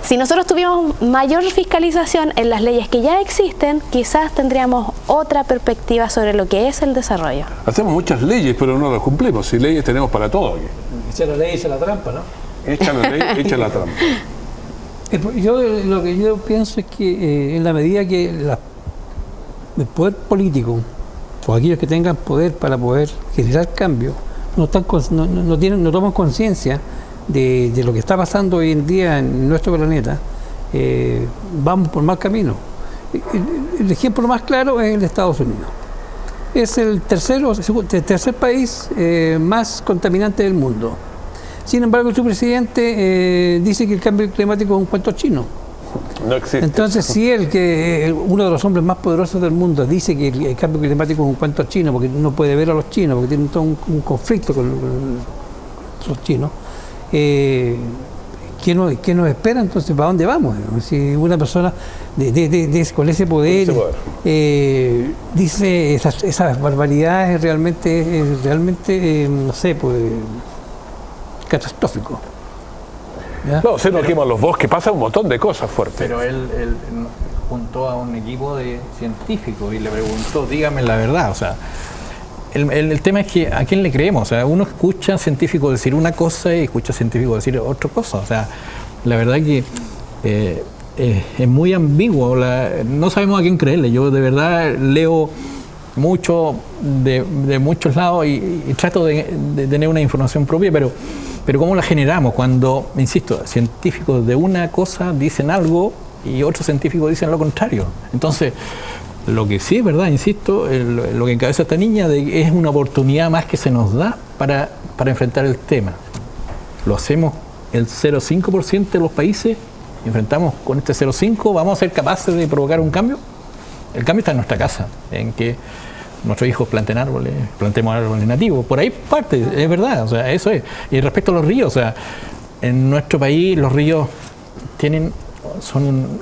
Si nosotros tuviéramos mayor fiscalización en las leyes que ya existen, quizás tendríamos otra perspectiva sobre lo que es el desarrollo. Hacemos muchas leyes, pero no las cumplimos. Si leyes tenemos para todo aquí. Echa la ley, echa la trampa, ¿no? Echa la ley, echa la trampa. Lo que yo pienso es que en la medida que el poder político o aquellos que tengan poder para poder generar cambio no toman conciencia de lo que está pasando hoy en día en nuestro planeta, vamos por mal camino. El ejemplo más claro es el de Estados Unidos. Es el tercer país más contaminante del mundo. Sin embargo, su presidente dice que el cambio climático es un cuento chino. No existe. Entonces, si uno de los hombres más poderosos del mundo, dice que el cambio climático es un cuento chino, porque no puede ver a los chinos, porque tienen todo un conflicto con los chinos, ¿qué nos espera entonces? ¿Para dónde vamos? Si una persona con ese poder dice esas barbaridades, es realmente no sé, pues catastrófico. ¿Ya? No, se nos queman los bosques, pasa un montón de cosas fuertes. Pero él juntó a un equipo de científicos y le preguntó, dígame la verdad, o sea, el tema es que a quién le creemos, o sea, uno escucha a científicos decir una cosa y escucha a científicos decir otra cosa, o sea, la verdad que es muy ambiguo, no sabemos a quién creerle. Yo de verdad leo mucho de muchos lados y trato de tener una información propia, pero ¿cómo la generamos? Cuando, insisto, científicos de una cosa dicen algo y otros científicos dicen lo contrario. Entonces, lo que sí es verdad, insisto, lo que encabeza esta niña es una oportunidad más que se nos da para enfrentar el tema. Lo hacemos el 0,5% de los países, enfrentamos con este 0,5%, ¿vamos a ser capaces de provocar un cambio? El cambio está en nuestra casa, en que nuestros hijos plantemos árboles nativos. Por ahí parte, es verdad, o sea, eso es. Y respecto a los ríos, o sea, en nuestro país los ríos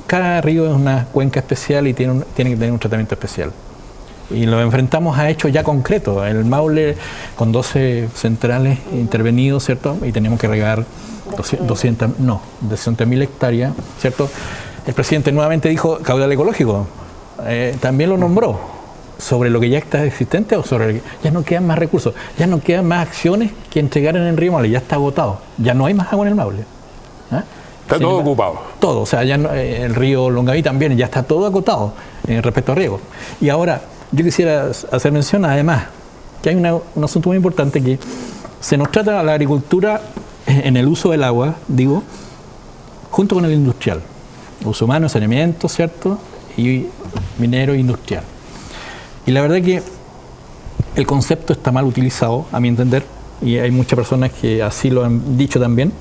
cada río es una cuenca especial y tiene que tener un tratamiento especial. Y lo enfrentamos a hechos ya concretos. El Maule con 12 centrales intervenidos, ¿cierto? Y tenemos que regar 200.000 hectáreas, ¿cierto? El presidente nuevamente dijo caudal ecológico. También lo nombró sobre lo que ya está existente o sobre ya no quedan más recursos, ya no quedan más acciones que entregar en el río Maule, ya está agotado, ya no hay más agua en el Maule. Está todo ocupado. Todo, o sea, ya el río Longaví también ya está todo agotado respecto a riego. Y ahora, yo quisiera hacer mención además que hay un asunto muy importante que se nos trata la agricultura en el uso del agua, digo, junto con el industrial, uso humano, saneamiento, ¿cierto? Y minero e industrial. Y la verdad que el concepto está mal utilizado, a mi entender, y hay muchas personas que así lo han dicho también,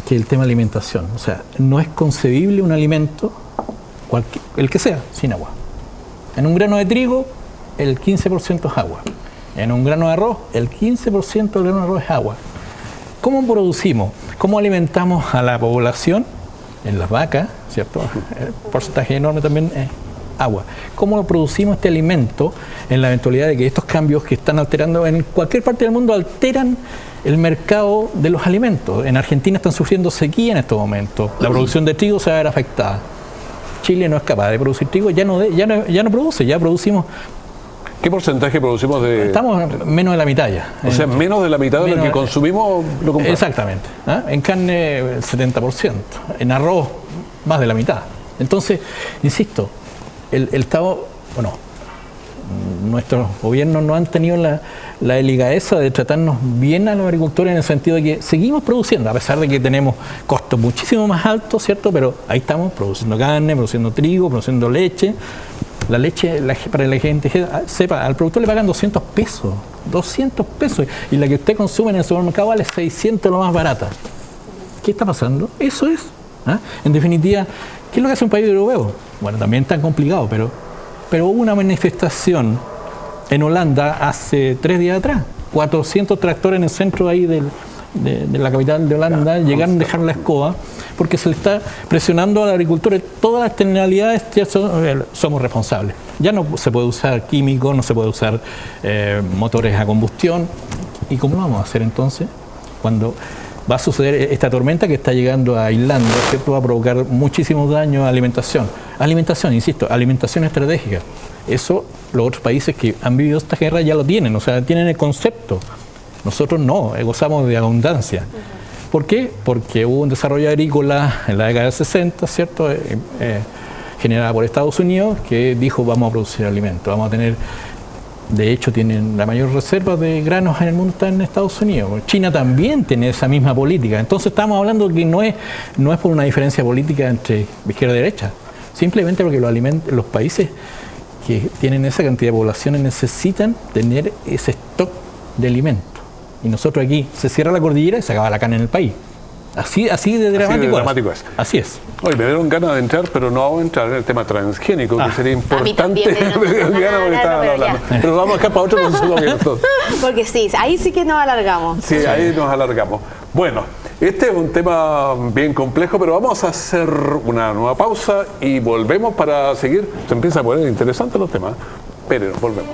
que el tema de alimentación. O sea, no es concebible un alimento, el que sea, sin agua. En un grano de trigo, el 15% es agua. En un grano de arroz, el 15% del grano de arroz es agua. ¿Cómo producimos? ¿Cómo alimentamos a la población en las vacas, ¿cierto? El porcentaje enorme también es agua. ¿Cómo producimos este alimento en la eventualidad de que estos cambios que están alterando en cualquier parte del mundo alteran el mercado de los alimentos? En Argentina están sufriendo sequía en estos momentos. La producción de trigo se va a ver afectada. Chile no es capaz de producir trigo, ya no produce, ya producimos. ¿Qué porcentaje producimos de...? Estamos menos de la mitad ya. O sea, menos de la mitad de lo que consumimos lo compramos. Exactamente. En carne el 70%, en arroz más de la mitad. Entonces, insisto, el Estado, bueno, nuestros gobiernos no han tenido la delicadeza de tratarnos bien a los agricultores en el sentido de que seguimos produciendo, a pesar de que tenemos costos muchísimo más altos, ¿cierto? Pero ahí estamos produciendo carne, produciendo trigo, produciendo leche. La leche, para que la gente sepa, al productor le pagan 200 pesos, y la que usted consume en el supermercado vale 600 lo más barata. ¿Qué está pasando? Eso es. En definitiva, ¿qué es lo que hace un país europeo? Bueno, también tan complicado, pero hubo una manifestación en Holanda hace 3 días atrás. 400 tractores en el centro ahí de la capital de Holanda llegaron a dejar la escoba porque se le está presionando al agricultor. Todas las externalidades ya somos responsables. Ya no se puede usar químicos, no se puede usar motores a combustión. ¿Y cómo lo vamos a hacer entonces? Cuando va a suceder esta tormenta que está llegando a Islandia, ¿cierto? Va a provocar muchísimos daños a alimentación. Alimentación, insisto, alimentación estratégica. Eso los otros países que han vivido esta guerra ya lo tienen, o sea, tienen el concepto. Nosotros no, gozamos de abundancia. ¿Por qué? Porque hubo un desarrollo agrícola en la década del 60, ¿cierto? Generada por Estados Unidos, que dijo vamos a producir alimentos, vamos a tener, de hecho tienen la mayor reserva de granos en el mundo está en Estados Unidos. China también tiene esa misma política. Entonces estamos hablando que no es por una diferencia política entre izquierda y derecha, simplemente porque los países que tienen esa cantidad de poblaciones necesitan tener ese stock de alimentos. Y nosotros aquí se cierra la cordillera y se acaba la carne en el país. Así de dramático es. Así es. Hoy me dieron ganas de entrar, pero no vamos a entrar en el tema transgénico, que sería importante. Pero vamos acá para otro consejo abierto. Porque sí, ahí sí que nos alargamos. Sí, ahí nos alargamos. Bueno, este es un tema bien complejo, pero vamos a hacer una nueva pausa y volvemos para seguir. Se empieza a poner interesantes los temas, pero volvemos.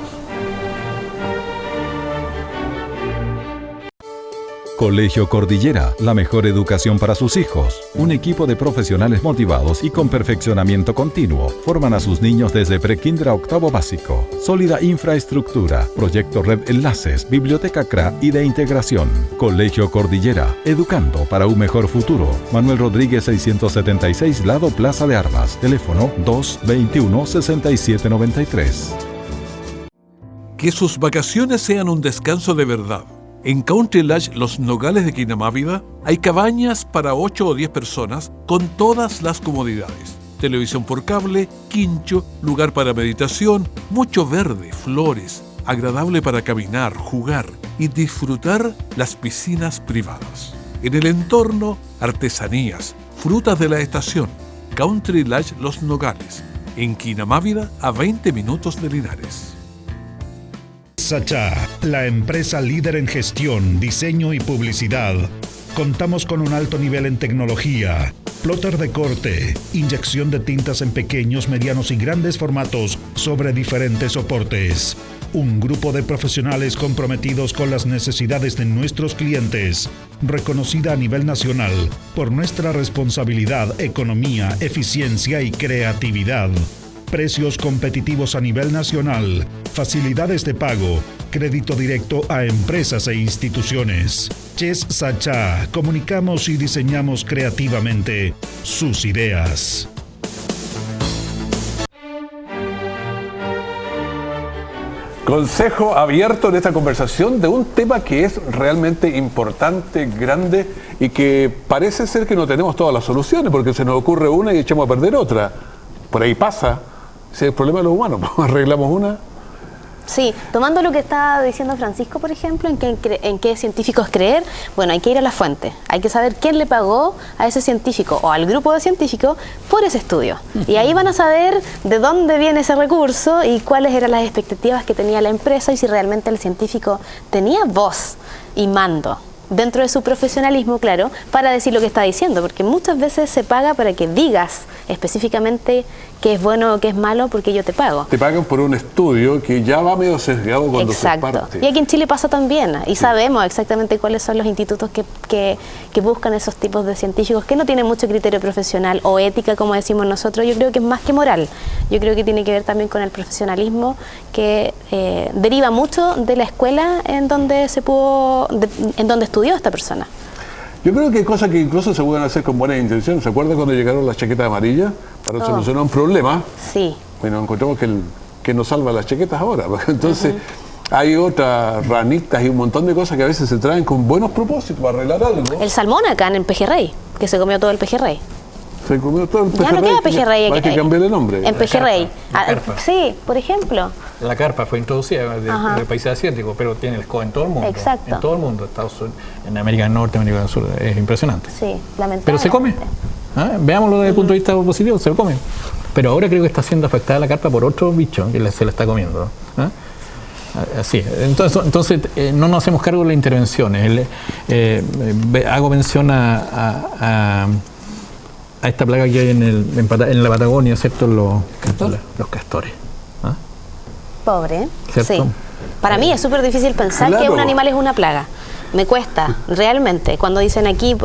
Colegio Cordillera, la mejor educación para sus hijos. Un equipo de profesionales motivados y con perfeccionamiento continuo forman a sus niños desde prekinder a octavo básico. Sólida infraestructura, proyecto Red Enlaces, biblioteca CRA y de integración. Colegio Cordillera, educando para un mejor futuro. Manuel Rodríguez 676, lado Plaza de Armas. Teléfono 221-6793. Que sus vacaciones sean un descanso de verdad. En Country Lodge Los Nogales de Quinamávida hay cabañas para 8 o 10 personas con todas las comodidades. Televisión por cable, quincho, lugar para meditación, mucho verde, flores, agradable para caminar, jugar y disfrutar las piscinas privadas. En el entorno, artesanías, frutas de la estación. Country Lodge Los Nogales, en Quinamávida, a 20 minutos de Linares. Sachá, la empresa líder en gestión, diseño y publicidad. Contamos con un alto nivel en tecnología, plotter de corte, inyección de tintas en pequeños, medianos y grandes formatos sobre diferentes soportes. Un grupo de profesionales comprometidos con las necesidades de nuestros clientes, reconocida a nivel nacional por nuestra responsabilidad, economía, eficiencia y creatividad. Precios competitivos a nivel nacional, facilidades de pago, crédito directo a empresas e instituciones. Chess Sachá, comunicamos y diseñamos creativamente sus ideas. Consejo abierto en esta conversación de un tema que es realmente importante, grande y que parece ser que no tenemos todas las soluciones porque se nos ocurre una y echamos a perder otra. Por ahí pasa. Ese es el problema de los humanos. Arreglamos una. Sí, tomando lo que está diciendo Francisco, por ejemplo, en qué científicos creer, bueno, hay que ir a la fuente. Hay que saber quién le pagó a ese científico o al grupo de científicos por ese estudio. Y ahí van a saber de dónde viene ese recurso y cuáles eran las expectativas que tenía la empresa y si realmente el científico tenía voz y mando dentro de su profesionalismo, claro, para decir lo que está diciendo, porque muchas veces se paga para que digas específicamente qué es bueno o qué es malo, porque yo te pago. Te pagan por un estudio que ya va medio sesgado cuando Exacto. se parte. Y aquí en Chile pasa también, y sabemos exactamente cuáles son los institutos que buscan esos tipos de científicos que no tienen mucho criterio profesional o ética, como decimos nosotros. Yo creo que es más que moral. Yo creo que tiene que ver también con el profesionalismo que deriva mucho de la escuela en donde estudió esta persona. Yo creo que hay cosas que incluso se pueden hacer con buena intención. ¿Se acuerdan cuando llegaron las chaquetas amarillas para solucionar un problema? Sí. Bueno, encontramos que nos salva las chaquetas ahora. Entonces, hay otras ranitas y un montón de cosas que a veces se traen con buenos propósitos para arreglar algo. El salmón acá en el pejerrey, que se comió todo el pejerrey. Se comió todo el pejerrey. Ya no queda pejerrey. Hay que cambiar el nombre. En pejerrey. La carpa. Sí, por ejemplo. La carpa fue introducida del país asiático, pero tiene el SCO en todo el mundo. Exacto. En todo el mundo, Estados Unidos, en América del Norte, América del Sur, es impresionante. Sí, lamentable. Pero se come. Veámoslo desde el punto de vista positivo, se lo come. Pero ahora creo que está siendo afectada la carpa por otro bicho que se la está comiendo. Así. Entonces no nos hacemos cargo de las intervenciones. Hago mención a esta plaga que hay en la Patagonia, ¿cierto? Los castores. Pobre, ¿cierto? sí. Para mí es súper difícil pensar que un animal es una plaga. Me cuesta, realmente. Cuando dicen aquí,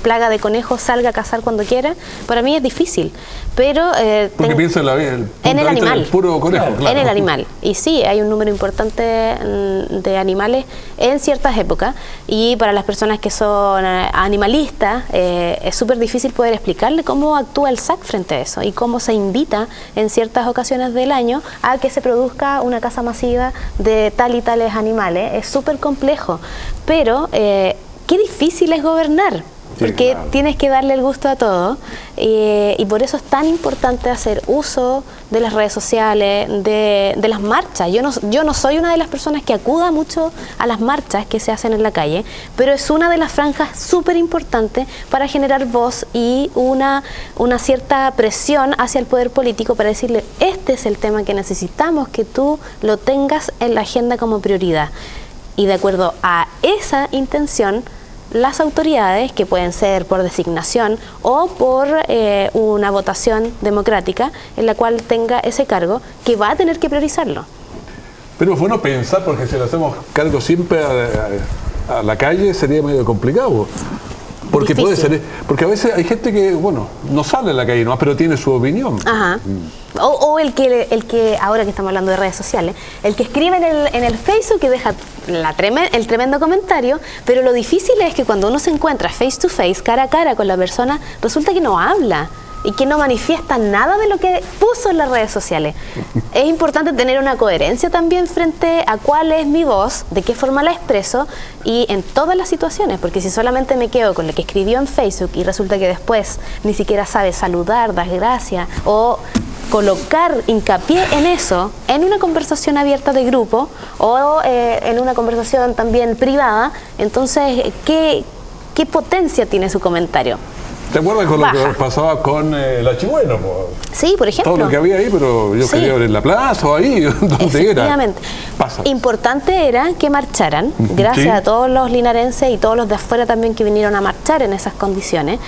plaga de conejos, salga a cazar cuando quiera, para mí es difícil. Pero porque piensa en el animal. Puro conejo, claro. En el animal. Y sí, hay un número importante de animales en ciertas épocas. Y para las personas que son animalistas, es súper difícil poder explicarle cómo actúa el SAC frente a eso y cómo se invita en ciertas ocasiones del año a que se produzca una caza masiva de tal y tales animales. Es súper complejo. Pero qué difícil es gobernar, porque tienes que darle el gusto a todo y por eso es tan importante hacer uso de las redes sociales, de las marchas. Yo no soy una de las personas que acuda mucho a las marchas que se hacen en la calle, pero es una de las franjas súper importantes para generar voz y una cierta presión hacia el poder político para decirle, este es el tema que necesitamos que tú lo tengas en la agenda como prioridad. Y de acuerdo a esa intención, las autoridades, que pueden ser por designación o por una votación democrática en la cual tenga ese cargo, que va a tener que priorizarlo. Pero es bueno pensar, porque si le hacemos cargo siempre a la calle sería medio complicado. Porque difícil. puede ser, porque a veces hay gente que, bueno, no sale a la calle nomás, pero tiene su opinión. Ajá. O el que, ahora que estamos hablando de redes sociales, el que escribe en el Facebook y deja el tremendo comentario, pero lo difícil es que cuando uno se encuentra face to face, cara a cara con la persona, resulta que no habla y que no manifiesta nada de lo que puso en las redes sociales. Es importante tener una coherencia también frente a cuál es mi voz, de qué forma la expreso y en todas las situaciones, porque si solamente me quedo con lo que escribió en Facebook y resulta que después ni siquiera sabe saludar, dar gracias o colocar hincapié en eso, en una conversación abierta de grupo o en una conversación también privada, entonces, ¿qué potencia tiene su comentario? ¿Te acuerdas con lo que pasaba con el Achigüeno? Sí, por ejemplo. Todo lo que había ahí, pero yo quería ver en la plaza o ahí, donde efectivamente. Era. Pasa. Importante era que marcharan, gracias a todos los linarenses y todos los de afuera también que vinieron a marchar en esas condiciones,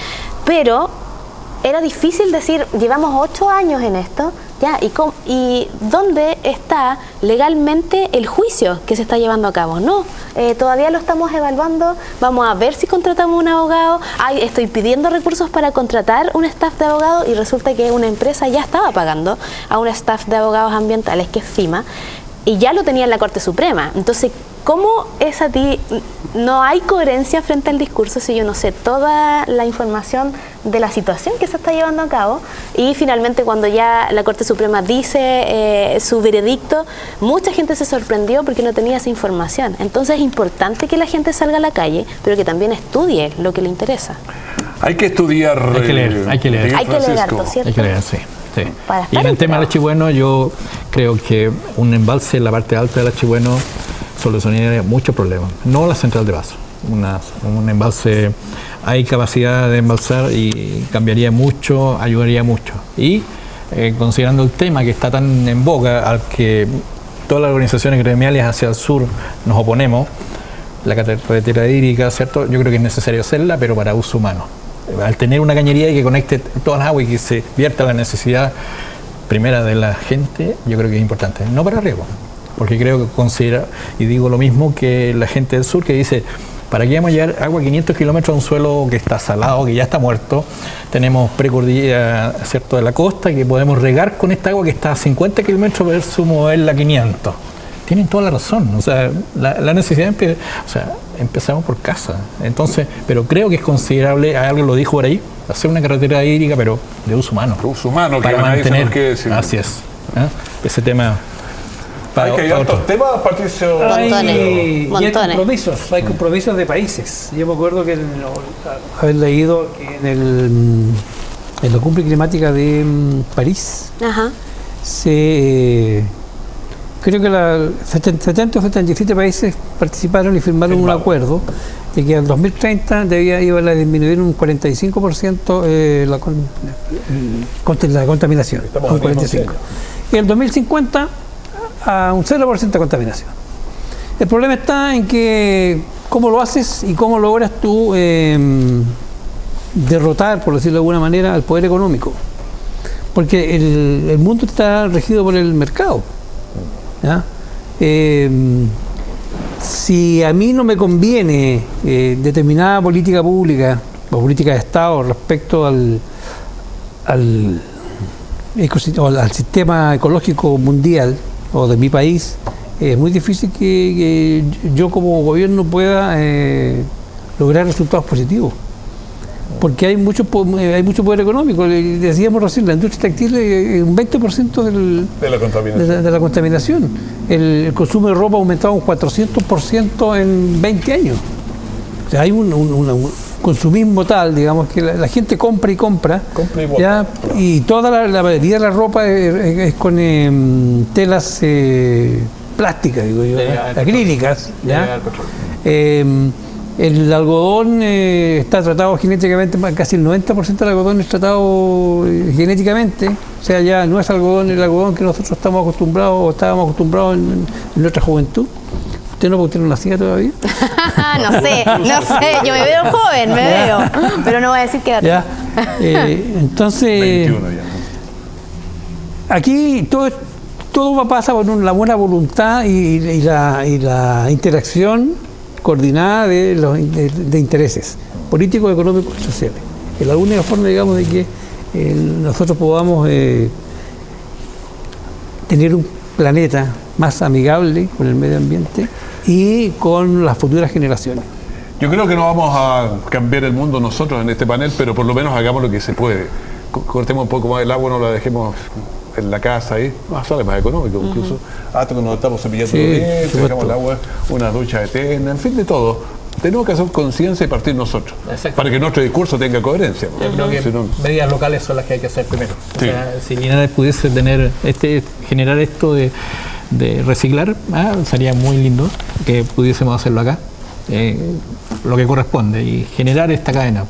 pero era difícil decir, llevamos 8 años en esto, ya, ¿y dónde está legalmente el juicio que se está llevando a cabo? No, todavía lo estamos evaluando, vamos a ver si contratamos un abogado, estoy pidiendo recursos para contratar un staff de abogados y resulta que una empresa ya estaba pagando a un staff de abogados ambientales, que es FIMA, y ya lo tenía en la Corte Suprema. Entonces, ¿cómo no hay coherencia frente al discurso si yo no sé toda la información de la situación que se está llevando a cabo? Y finalmente, cuando ya la Corte Suprema dice su veredicto, mucha gente se sorprendió porque no tenía esa información. Entonces es importante que la gente salga a la calle, pero que también estudie lo que le interesa. Hay que estudiar. Hay que leer. Hay que leer harto, ¿cierto? Hay que leer, sí. Sí. Y en el tema del Achigüeno, yo creo que un embalse en la parte alta del Achigüeno solucionaría muchos problemas. No la central de vaso. Un embalse, hay capacidad de embalsar y cambiaría mucho, ayudaría mucho. Y considerando el tema que está tan en boga, al que todas las organizaciones gremiales hacia el sur nos oponemos, la carretera hídrica, ¿cierto? Yo creo que es necesario hacerla, pero para uso humano. Al tener una cañería que conecte todas las aguas y que se vierta la necesidad primera de la gente, yo creo que es importante. No para riego, porque creo que considera, y digo lo mismo que la gente del sur que dice, ¿para qué vamos a llevar agua 500 kilómetros a un suelo que está salado, que ya está muerto? Tenemos precordillera, ¿cierto?, de la costa, que podemos regar con esta agua que está a 50 kilómetros versus moverla a 500. Tienen toda la razón, o sea, la necesidad empezamos por casa. Entonces, pero creo que es considerable, alguien lo dijo por ahí, hacer una carretera hídrica, pero de uso humano. De uso humano, para que mantener. Por qué decir. Así es. Ese tema. Hay que hay otros temas, Patricio. Hay compromisos de países. Yo me acuerdo que haber leído que en la cumbre climática de París, creo que 70 o 77 países participaron y firmaron un acuerdo de que al 2030 iba a disminuir un 45% la contaminación. Un 45%. Y en el 2050 a un 0% de contaminación. El problema está en que cómo lo haces y cómo logras tú derrotar, por decirlo de alguna manera, al poder económico. Porque el mundo está regido por el mercado. ¿Ya? Si a mí no me conviene determinada política pública o política de Estado respecto al sistema ecológico mundial o de mi país, es muy difícil que yo como gobierno pueda lograr resultados positivos. Porque hay mucho poder económico. Decíamos recién, la industria textil es un 20% de la contaminación. El consumo de ropa ha aumentado un 400% en 20 años. O sea, hay un consumismo tal, digamos, que la gente compra y compra. ¿Ya? Y toda la mayoría de la ropa es con telas plásticas, digo yo, acrílicas. ¿Ya? El algodón está tratado genéticamente, casi el 90% del algodón es tratado genéticamente, o sea, ya no es algodón el algodón que nosotros estamos acostumbrados o estábamos acostumbrados en nuestra juventud. ¿Usted no tiene una silla todavía? No sé, yo me veo joven, pero no voy a decir que... Ya, entonces, 21 ya. Aquí todo pasa por la buena voluntad y la interacción coordinada de intereses políticos, económicos y sociales. Es la única forma, digamos, de que nosotros podamos tener un planeta más amigable con el medio ambiente y con las futuras generaciones. Yo creo que no vamos a cambiar el mundo nosotros en este panel, pero por lo menos hagamos lo que se puede. Cortemos un poco más el agua, no la dejemos en la casa ahí, sale más económico incluso. Hasta cuando estamos cepillando los dientes, dejamos el agua, una ducha eterna, en fin, de todo. Tenemos que hacer conciencia y partir nosotros, para que nuestro discurso tenga coherencia. Yo creo que medidas locales son las que hay que hacer primero. Sí. O sea, si Linares pudiese generar esto de reciclar, sería muy lindo que pudiésemos hacerlo acá, lo que corresponde, y generar esta cadena.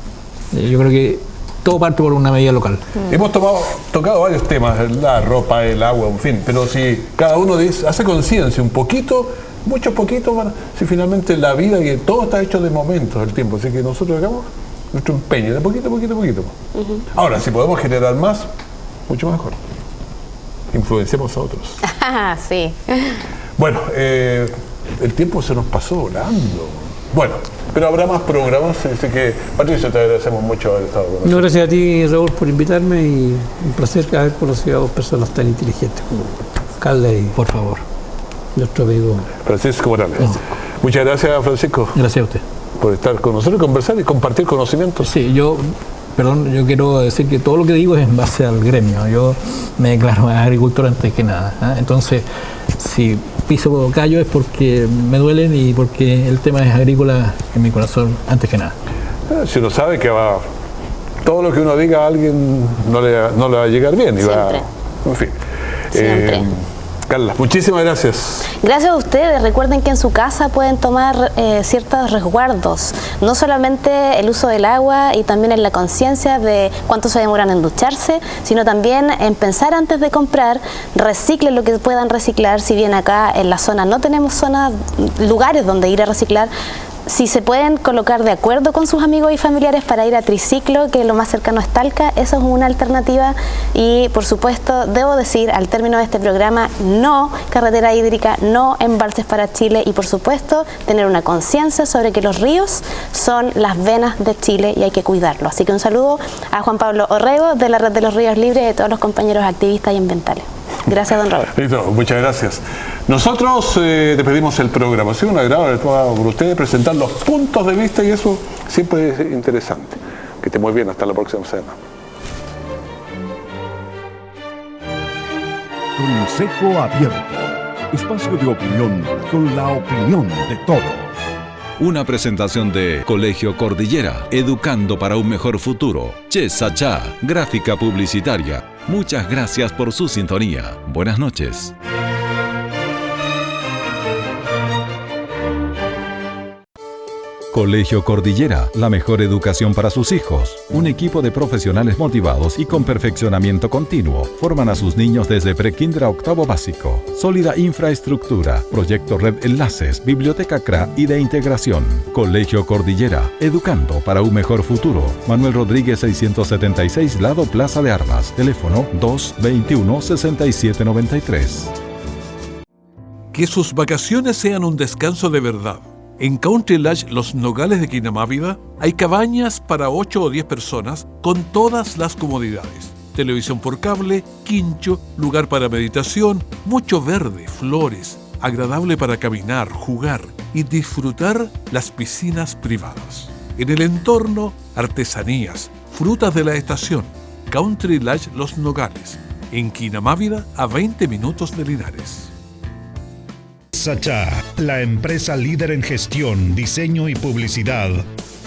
Yo creo que todo parte por una medida local. Hemos tocado varios temas, la ropa, el agua, en fin, pero si cada uno hace conciencia un poquito, muchos poquitos, si finalmente la vida y todo está hecho de momentos, el tiempo, así que nosotros hagamos nuestro empeño, de poquito. Ahora, si podemos generar más, mucho mejor. Influenciemos a otros. Sí. Bueno, el tiempo se nos pasó volando. Bueno, pero habrá más programas, así que, Patricio, te agradecemos mucho haber estado con nosotros. No, gracias a ti, Raúl, por invitarme, y un placer haber conocido a dos personas tan inteligentes como Carla y, por favor, nuestro amigo Francisco Morales. Muchas gracias, Francisco. Gracias a usted por estar con nosotros, conversar y compartir conocimientos. Sí, yo quiero decir que todo lo que digo es en base al gremio. Yo me declaro agricultor antes que nada. Entonces, si piso callo es porque me duelen y porque el tema es agrícola en mi corazón antes que nada. Si uno sabe que todo lo que uno diga a alguien no le va a llegar bien. En fin. Carla, muchísimas gracias. Gracias a ustedes. Recuerden que en su casa pueden tomar ciertos resguardos, no solamente el uso del agua y también en la conciencia de cuánto se demoran en ducharse, sino también en pensar antes de comprar, reciclen lo que puedan reciclar. Si bien acá en la zona no tenemos lugares donde ir a reciclar, si se pueden colocar de acuerdo con sus amigos y familiares para ir a Triciclo, que lo más cercano es Talca, eso es una alternativa. Y por supuesto, debo decir al término de este programa, no carretera hídrica, no embalses para Chile, y por supuesto tener una conciencia sobre que los ríos son las venas de Chile y hay que cuidarlo. Así que un saludo a Juan Pablo Orrego de la Red de los Ríos Libres y a todos los compañeros activistas y ambientales. Gracias, don Raúl. Listo, muchas gracias. Nosotros despedimos el programa. Ha sido un agrado por ustedes presentar los puntos de vista y eso siempre es interesante. Que esté muy bien. Hasta la próxima semana. Consejo Abierto. Espacio de opinión con la opinión de todos. Una presentación de Colegio Cordillera, educando para un mejor futuro. Chesachá, gráfica publicitaria. Muchas gracias por su sintonía. Buenas noches. Colegio Cordillera, la mejor educación para sus hijos. Un equipo de profesionales motivados y con perfeccionamiento continuo forman a sus niños desde prekinder a octavo básico. Sólida infraestructura, proyecto Red Enlaces, biblioteca CRA y de integración. Colegio Cordillera, educando para un mejor futuro. Manuel Rodríguez 676, lado Plaza de Armas. Teléfono 221-6793. Que sus vacaciones sean un descanso de verdad. En Country Lodge Los Nogales de Quinamávida hay cabañas para 8 o 10 personas con todas las comodidades. Televisión por cable, quincho, lugar para meditación, mucho verde, flores, agradable para caminar, jugar y disfrutar las piscinas privadas. En el entorno, artesanías, frutas de la estación. Country Lodge Los Nogales, en Quinamávida, a 20 minutos de Linares. Sachá, la empresa líder en gestión, diseño y publicidad.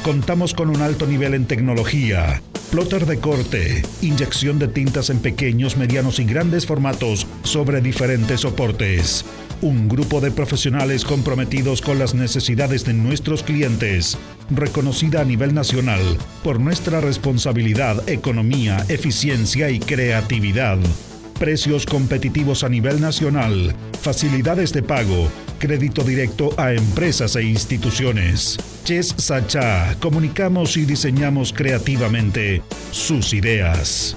Contamos con un alto nivel en tecnología, plotter de corte, inyección de tintas en pequeños, medianos y grandes formatos sobre diferentes soportes. Un grupo de profesionales comprometidos con las necesidades de nuestros clientes, reconocida a nivel nacional por nuestra responsabilidad, economía, eficiencia y creatividad. Precios competitivos a nivel nacional, facilidades de pago, crédito directo a empresas e instituciones. Chesachá, comunicamos y diseñamos creativamente sus ideas.